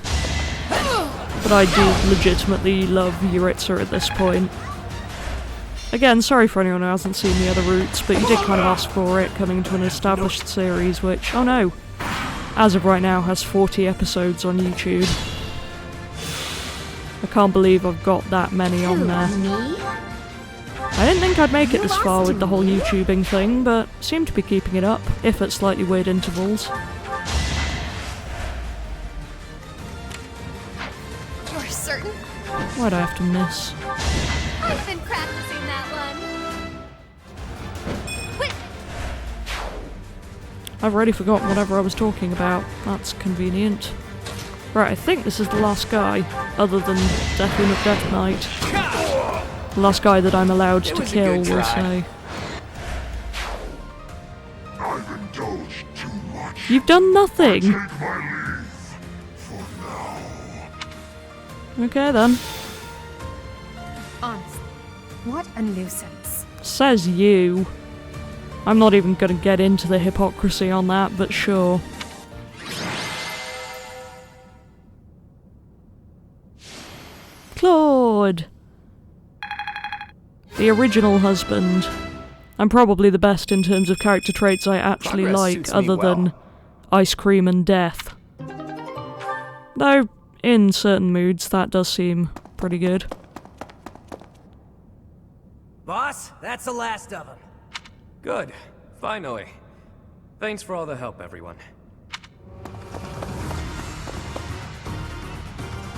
But I do legitimately love Yuritsa at this point. Again, sorry for anyone who hasn't seen the other routes, but you did kind of ask for it coming to an established series which, oh no, as of right now has 40 episodes on YouTube. I can't believe I've got that many on there. I didn't think I'd make it this far with the whole YouTubing thing, but seem to be keeping it up, if at slightly weird intervals. You're certain? Why'd I have to miss? I've been practicing that one. Wait. I've already forgotten whatever I was talking about. That's convenient. Right, I think this is the last guy, other than Deathy McDeath Knight. The last guy that I'm allowed to kill, we'll say. I've indulged too much. You've done nothing! Take my leave for now. Okay then. Honestly, what a nuisance. Says you. I'm not even gonna get into the hypocrisy on that, but sure. Claude! The original husband. I'm probably the best in terms of character traits I actually Progress like, suits me other well. than ice cream and death. Though, in certain moods, that does seem pretty good. Boss, that's the last of them. Good. Finally. Thanks for all the help, everyone.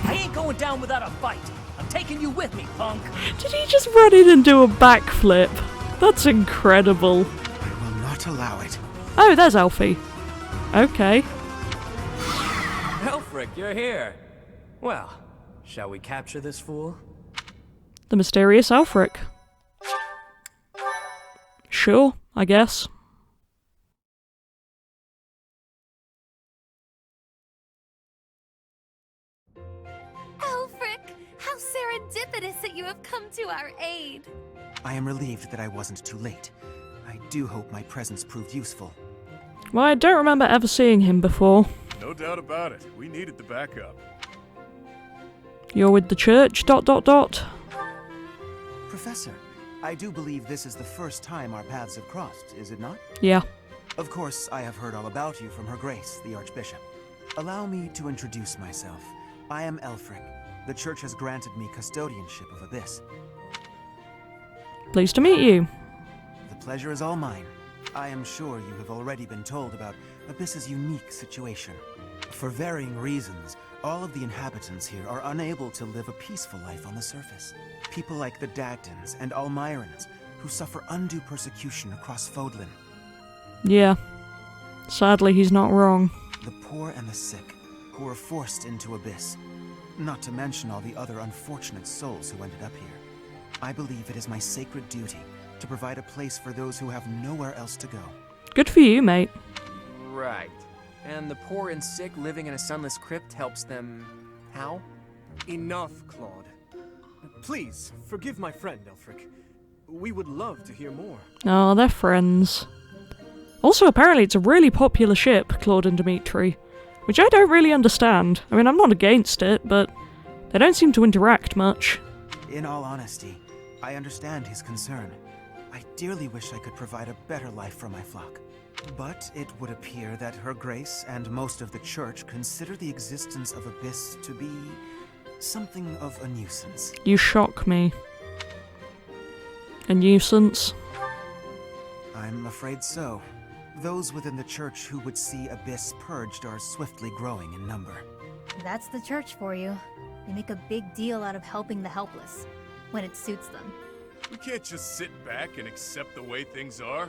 I ain't going down without a fight. I'm taking you with me, punk. Did he just run in and do a backflip? That's incredible. I will not allow it. Oh, there's Alfie. Okay. Elfric, you're here. Well, shall we capture this fool? The mysterious Alfric. Sure, I guess. Alfric, how serendipitous that you have come to our aid. I am relieved that I wasn't too late. I do hope my presence proved useful. Well, I don't remember ever seeing him before. No doubt about it. We needed the backup. You're with the church, ... Professor, I do believe this is the first time our paths have crossed, is it not? Yeah. Of course, I have heard all about you from Her Grace, the Archbishop. Allow me to introduce myself. I am Elfric. The church has granted me custodianship of Abyss. Pleased to meet you. The pleasure is all mine. I am sure you have already been told about Abyss's unique situation. For varying reasons, all of the inhabitants here are unable to live a peaceful life on the surface. People like the Dagdans and Almirans, who suffer undue persecution across Fodlan. Yeah. Sadly, he's not wrong. The poor and the sick, who are forced into Abyss. not to mention all the other unfortunate souls who ended up here. I believe it is my sacred duty to provide a place for those who have nowhere else to go. Good for you, mate. Right. And the poor and sick living in a sunless crypt helps them... how? Enough, Claude. Please, forgive my friend, Elfric. We would love to hear more. Oh, they're friends. Also, apparently it's a really popular ship, Claude and Dimitri, which I don't really understand. I mean, I'm not against it, but they don't seem to interact much. In all honesty, I understand his concern. I dearly wish I could provide a better life for my flock. But it would appear that Her Grace and most of the Church consider the existence of Abyss to be something of a nuisance. You shock me. A nuisance? I'm afraid so. Those within the Church who would see Abyss purged are swiftly growing in number. That's the Church for you. They make a big deal out of helping the helpless, when it suits them. We can't just sit back and accept the way things are.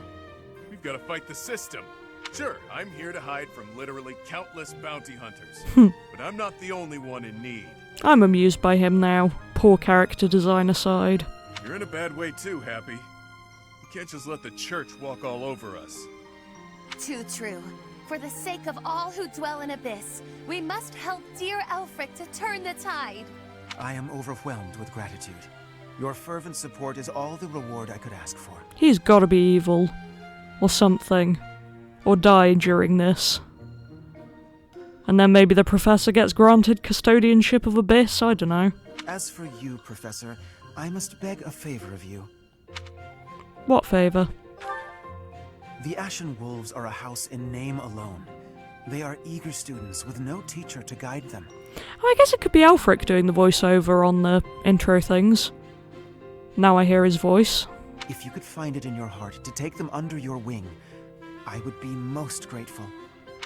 We've got to fight the system. Sure, I'm here to hide from literally countless bounty hunters, but I'm not the only one in need. I'm amused by him now, poor character design aside. You're in a bad way too, Happy. You can't just let the Church walk all over us. Too true. For the sake of all who dwell in Abyss, we must help dear Elfric to turn the tide. I am overwhelmed with gratitude. Your fervent support is all the reward I could ask for. He's gotta be evil. Or something. Or die during this. And then maybe the Professor gets granted custodianship of Abyss, I don't know. As for you, Professor, I must beg a favor of you. What favour? The Ashen Wolves are a house in name alone. They are eager students with no teacher to guide them. Oh, I guess it could be Alfric doing the voiceover on the intro things. Now I hear his voice. If you could find it in your heart to take them under your wing, I would be most grateful.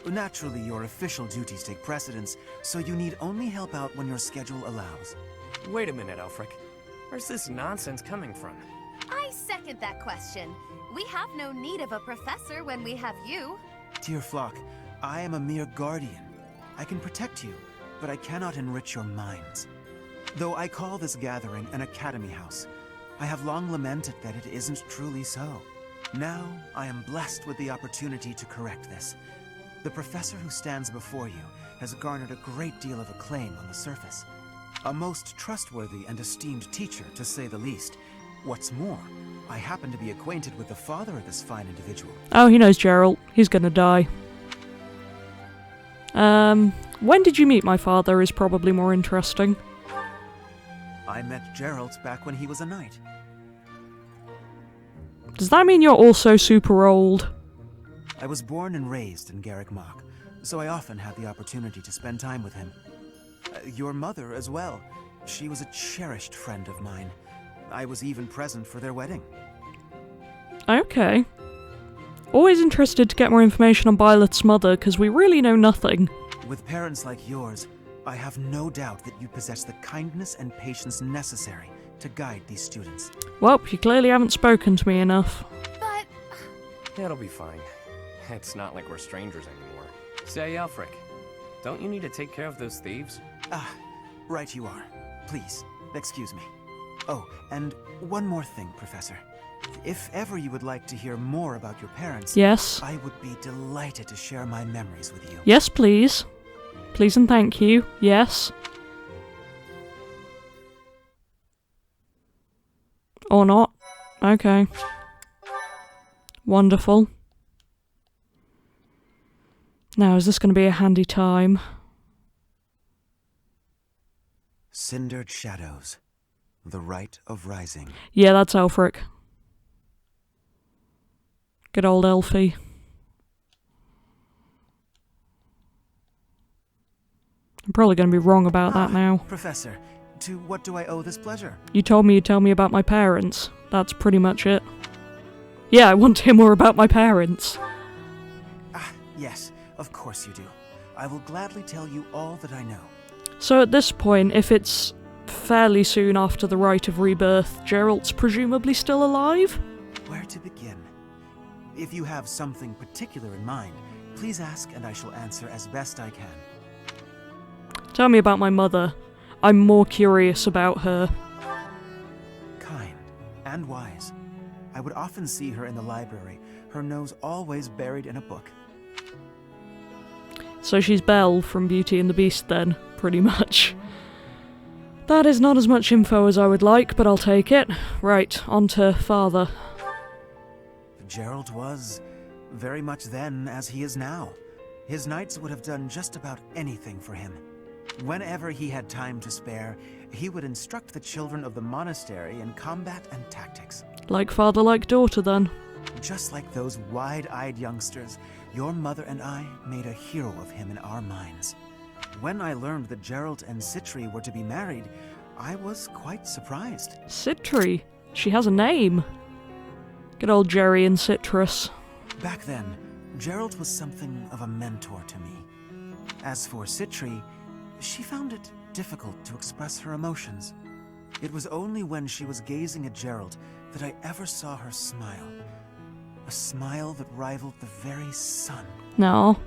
Naturally, your official duties take precedence, so you need only help out when your schedule allows. Wait a minute, Elfric. Where's this nonsense coming from? I second that question. We have no need of a professor when we have you. Dear flock, I am a mere guardian. I can protect you, but I cannot enrich your minds. Though I call this gathering an academy house, I have long lamented that it isn't truly so. Now, I am blessed with the opportunity to correct this. The professor who stands before you has garnered a great deal of acclaim on the surface. A most trustworthy and esteemed teacher, to say the least. What's more, I happen to be acquainted with the father of this fine individual. Oh, he knows Geralt. He's gonna die. When did you meet my father is probably more interesting. I met Geralt back when he was a knight. Does that mean you're also super old? I was born and raised in Garrick Mach, so I often had the opportunity to spend time with him. Your mother as well. She was a cherished friend of mine. I was even present for their wedding. Okay. Always interested to get more information on Byleth's mother, because we really know nothing. With parents like yours, I have no doubt that you possess the kindness and patience necessary to guide these students. Well, you clearly haven't spoken to me enough. But... It'll be fine. It's not like we're strangers anymore. Say, Elfric, don't you need to take care of those thieves? Ah, right you are. Please, excuse me. Oh, and one more thing, Professor. If ever you would like to hear more about your parents, yes, I would be delighted to share my memories with you. Yes, please. Please and thank you. Yes. Or not. Okay. Wonderful. Now, is this going to be a handy time? Cindered Shadows. The Rite of Rising. Yeah, that's Alfric. Good old Elfie. I'm probably going to be wrong about that now. Professor, to what do I owe this pleasure? You told me you'd tell me about my parents. That's pretty much it. Yeah, I want to hear more about my parents. Ah, yes, of course you do. I will gladly tell you all that I know. So at this point, if it's fairly soon after the Rite of Rebirth, Geralt's presumably still alive? Where to begin? If you have something particular in mind, please ask and I shall answer as best I can. Tell me about my mother. I'm more curious about her. Kind and wise. I would often see her in the library, her nose always buried in a book. So she's Belle from Beauty and the Beast then, pretty much. That is not as much info as I would like, but I'll take it. Right, on to Father. Gerald was very much then as he is now. His knights would have done just about anything for him. Whenever he had time to spare, he would instruct the children of the monastery in combat and tactics. Like father, like daughter then. Just like those wide-eyed youngsters, your mother and I made a hero of him in our minds. When I learned that Gerald and Citri were to be married, I was quite surprised. Citri? She has a name. Good old Jerry and Citrus. Back then, Gerald was something of a mentor to me. As for Citri, she found it difficult to express her emotions. It was only when she was gazing at Gerald that I ever saw her smile. A smile that rivaled the very sun. No.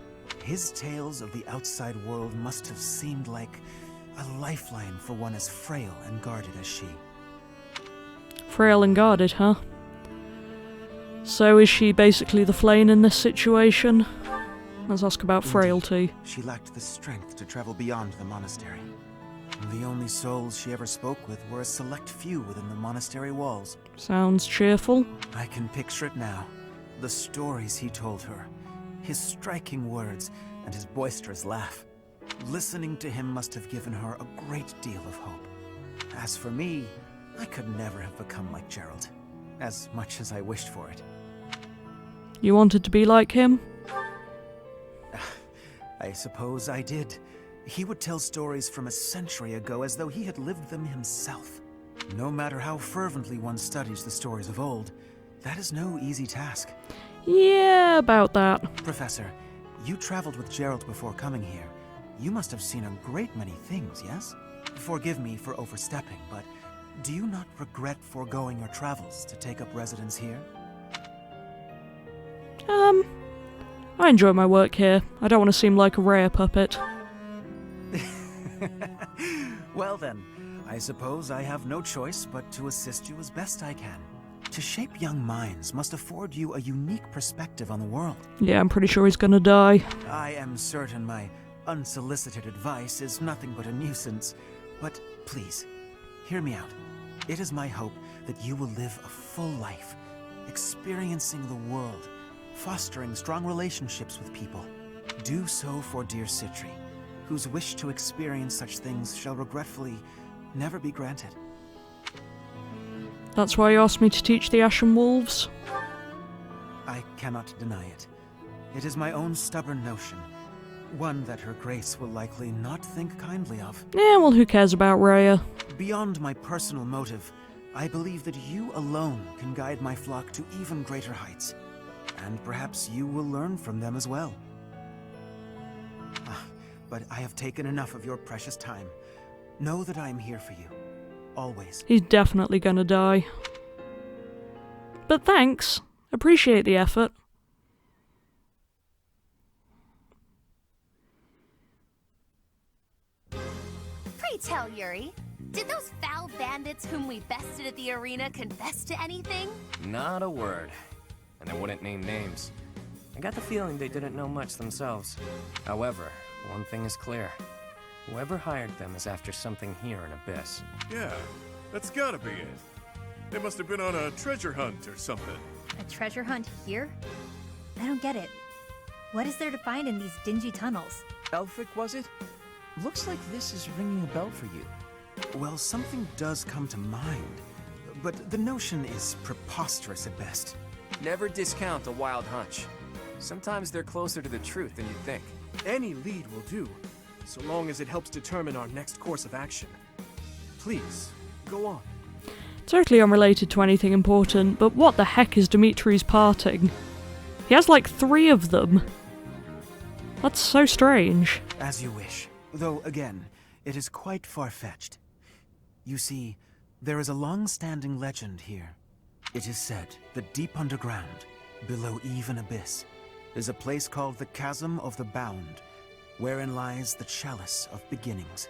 His tales of the outside world must have seemed like a lifeline for one as frail and guarded as she. Frail and guarded, huh? So is she basically the Flame in this situation? Let's ask about frailty. She lacked the strength to travel beyond the monastery. The only souls she ever spoke with were a select few within the monastery walls. Sounds cheerful. I can picture it now. The stories he told her, his striking words, and his boisterous laugh. Listening to him must have given her a great deal of hope. As for me, I could never have become like Gerald, as much as I wished for it. You wanted to be like him? I suppose I did. He would tell stories from a century ago as though he had lived them himself. No matter how fervently one studies the stories of old, that is no easy task. Yeah, about that. Professor, you traveled with Gerald before coming here. You must have seen a great many things, yes? Forgive me for overstepping, but do you not regret foregoing your travels to take up residence here? I enjoy my work here. I don't want to seem like a rare puppet. Well then, I suppose I have no choice but to assist you as best I can. To shape young minds must afford you a unique perspective on the world. Yeah, I'm pretty sure he's gonna die. I am certain my unsolicited advice is nothing but a nuisance, but please, hear me out. It is my hope that you will live a full life, experiencing the world, fostering strong relationships with people. Do so for dear Citri, whose wish to experience such things shall regretfully never be granted. That's why you asked me to teach the Ashen Wolves? I cannot deny it. It is my own stubborn notion, one that Her Grace will likely not think kindly of. Yeah, well, who cares about Raya? Beyond my personal motive, I believe that you alone can guide my flock to even greater heights. And perhaps you will learn from them as well. But I have taken enough of your precious time. Know that I am here for you. Always. He's definitely gonna die. But thanks. Appreciate the effort. Pray tell, Yuri, did those foul bandits whom we bested at the arena confess to anything? Not a word. And they wouldn't name names. I got the feeling they didn't know much themselves. However, one thing is clear. Whoever hired them is after something here in Abyss. Yeah, that's gotta be it. They must have been on a treasure hunt or something. A treasure hunt here? I don't get it. What is there to find in these dingy tunnels? Elfric, was it? Looks like this is ringing a bell for you. Well, something does come to mind, but the notion is preposterous at best. Never discount a wild hunch. Sometimes they're closer to the truth than you think. Any lead will do, so long as it helps determine our next course of action. Please, go on. Totally unrelated to anything important, but what the heck is Dimitri's parting? He has like 3 of them. That's so strange. As you wish. Though, again, it is quite far-fetched. You see, there is a long-standing legend here. It is said that deep underground, below even Abyss, is a place called the Chasm of the Bound, wherein lies the Chalice of Beginnings.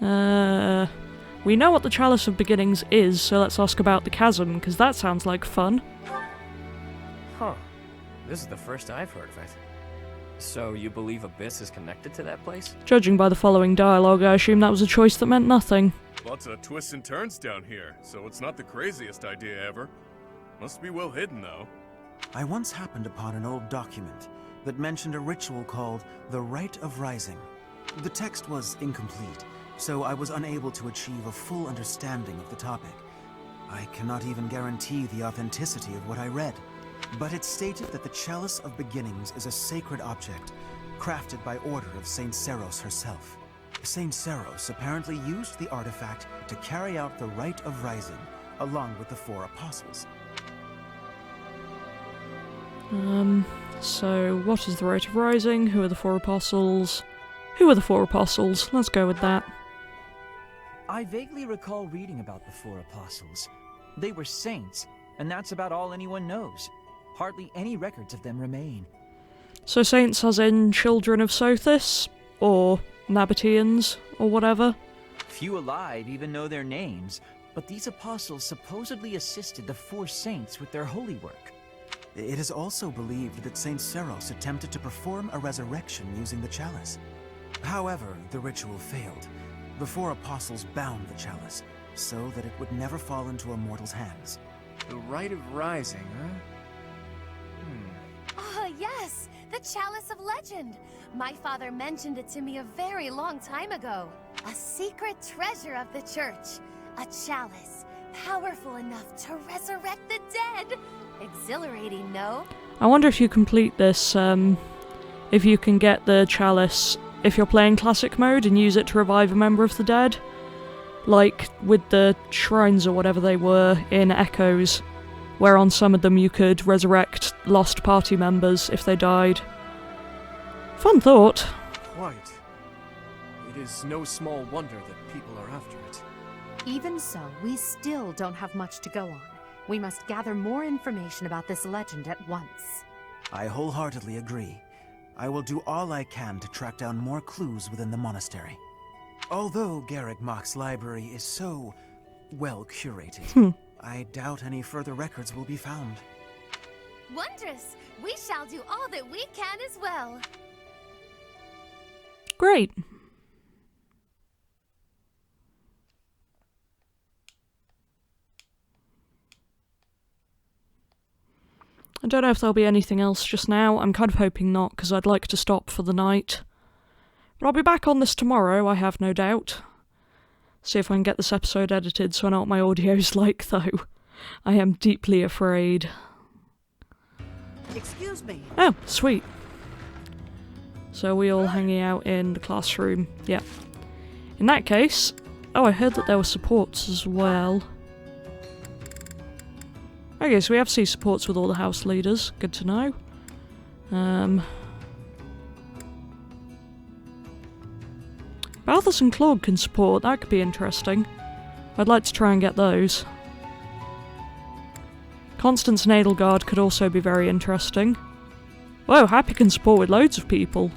We know what the Chalice of Beginnings is, so let's ask about the chasm, because that sounds like fun. Huh. This is the first I've heard of it. So you believe Abyss is connected to that place? Judging by the following dialogue, I assume that was a choice that meant nothing. Lots of twists and turns down here, so it's not the craziest idea ever. Must be well hidden, though. I once happened upon an old document that mentioned a ritual called the Rite of Rising. The text was incomplete, so I was unable to achieve a full understanding of the topic. I cannot even guarantee the authenticity of what I read, but it stated that the Chalice of Beginnings is a sacred object, crafted by order of Saint Seros herself. Saint Seros apparently used the artifact to carry out the Rite of Rising, along with the 4 apostles. So what is the Rite of Rising? Who are the 4 apostles? Who are the 4 apostles? Let's go with that. I vaguely recall reading about the 4 apostles. They were saints, and that's about all anyone knows. Hardly any records of them remain. So saints as in children of Sothis? Or Nabateans? Or whatever? Few alive even know their names, but these apostles supposedly assisted the 4 saints with their holy work. It is also believed that Saint Seros attempted to perform a resurrection using the chalice. However, the ritual failed. The 4 apostles bound the chalice, so that it would never fall into a mortal's hands. The Rite of Rising, huh? Ah, yes! The Chalice of Legend! My father mentioned it to me a very long time ago. A secret treasure of the church. A chalice, powerful enough to resurrect the dead. Exhilarating, no? I wonder if you complete this, if you can get the chalice if you're playing classic mode and use it to revive a member of the dead. Like with the shrines or whatever they were in Echoes, where on some of them you could resurrect lost party members if they died. Fun thought. Quite. It is no small wonder that people are after it. Even so, we still don't have much to go on. We must gather more information about this legend at once. I wholeheartedly agree. I will do all I can to track down more clues within the monastery. Although Garrick Mach's library is so well curated, I doubt any further records will be found. Wondrous! We shall do all that we can as well. Great. I don't know if there'll be anything else just now. I'm kind of hoping not, because I'd like to stop for the night. But I'll be back on this tomorrow, I have no doubt. See if I can get this episode edited so I know what my audio's like, though. I am deeply afraid. Excuse me. Oh, sweet. So we all hanging out in the classroom. Yeah. In that case... Oh, I heard that there were supports as well. Okay, so we have C supports with all the house leaders. Good to know. Balthus and Claude can support. That could be interesting. I'd like to try and get those. Constance and Edelgard could also be very interesting. Whoa, Happy can support with loads of people.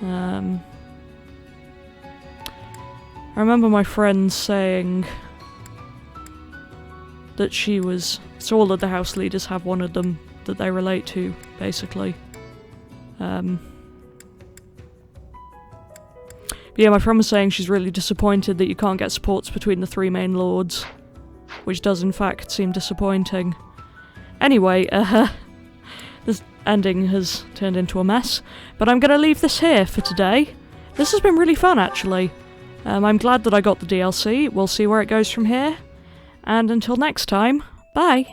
I remember my friend saying that she was... So all of the house leaders have one of them that they relate to, basically. But yeah, my friend was saying she's really disappointed that you can't get supports between the 3 main lords. Which does in fact seem disappointing. Anyway, this ending has turned into a mess. But I'm going to leave this here for today. This has been really fun, actually. I'm glad that I got the DLC. We'll see where it goes from here. And until next time, bye!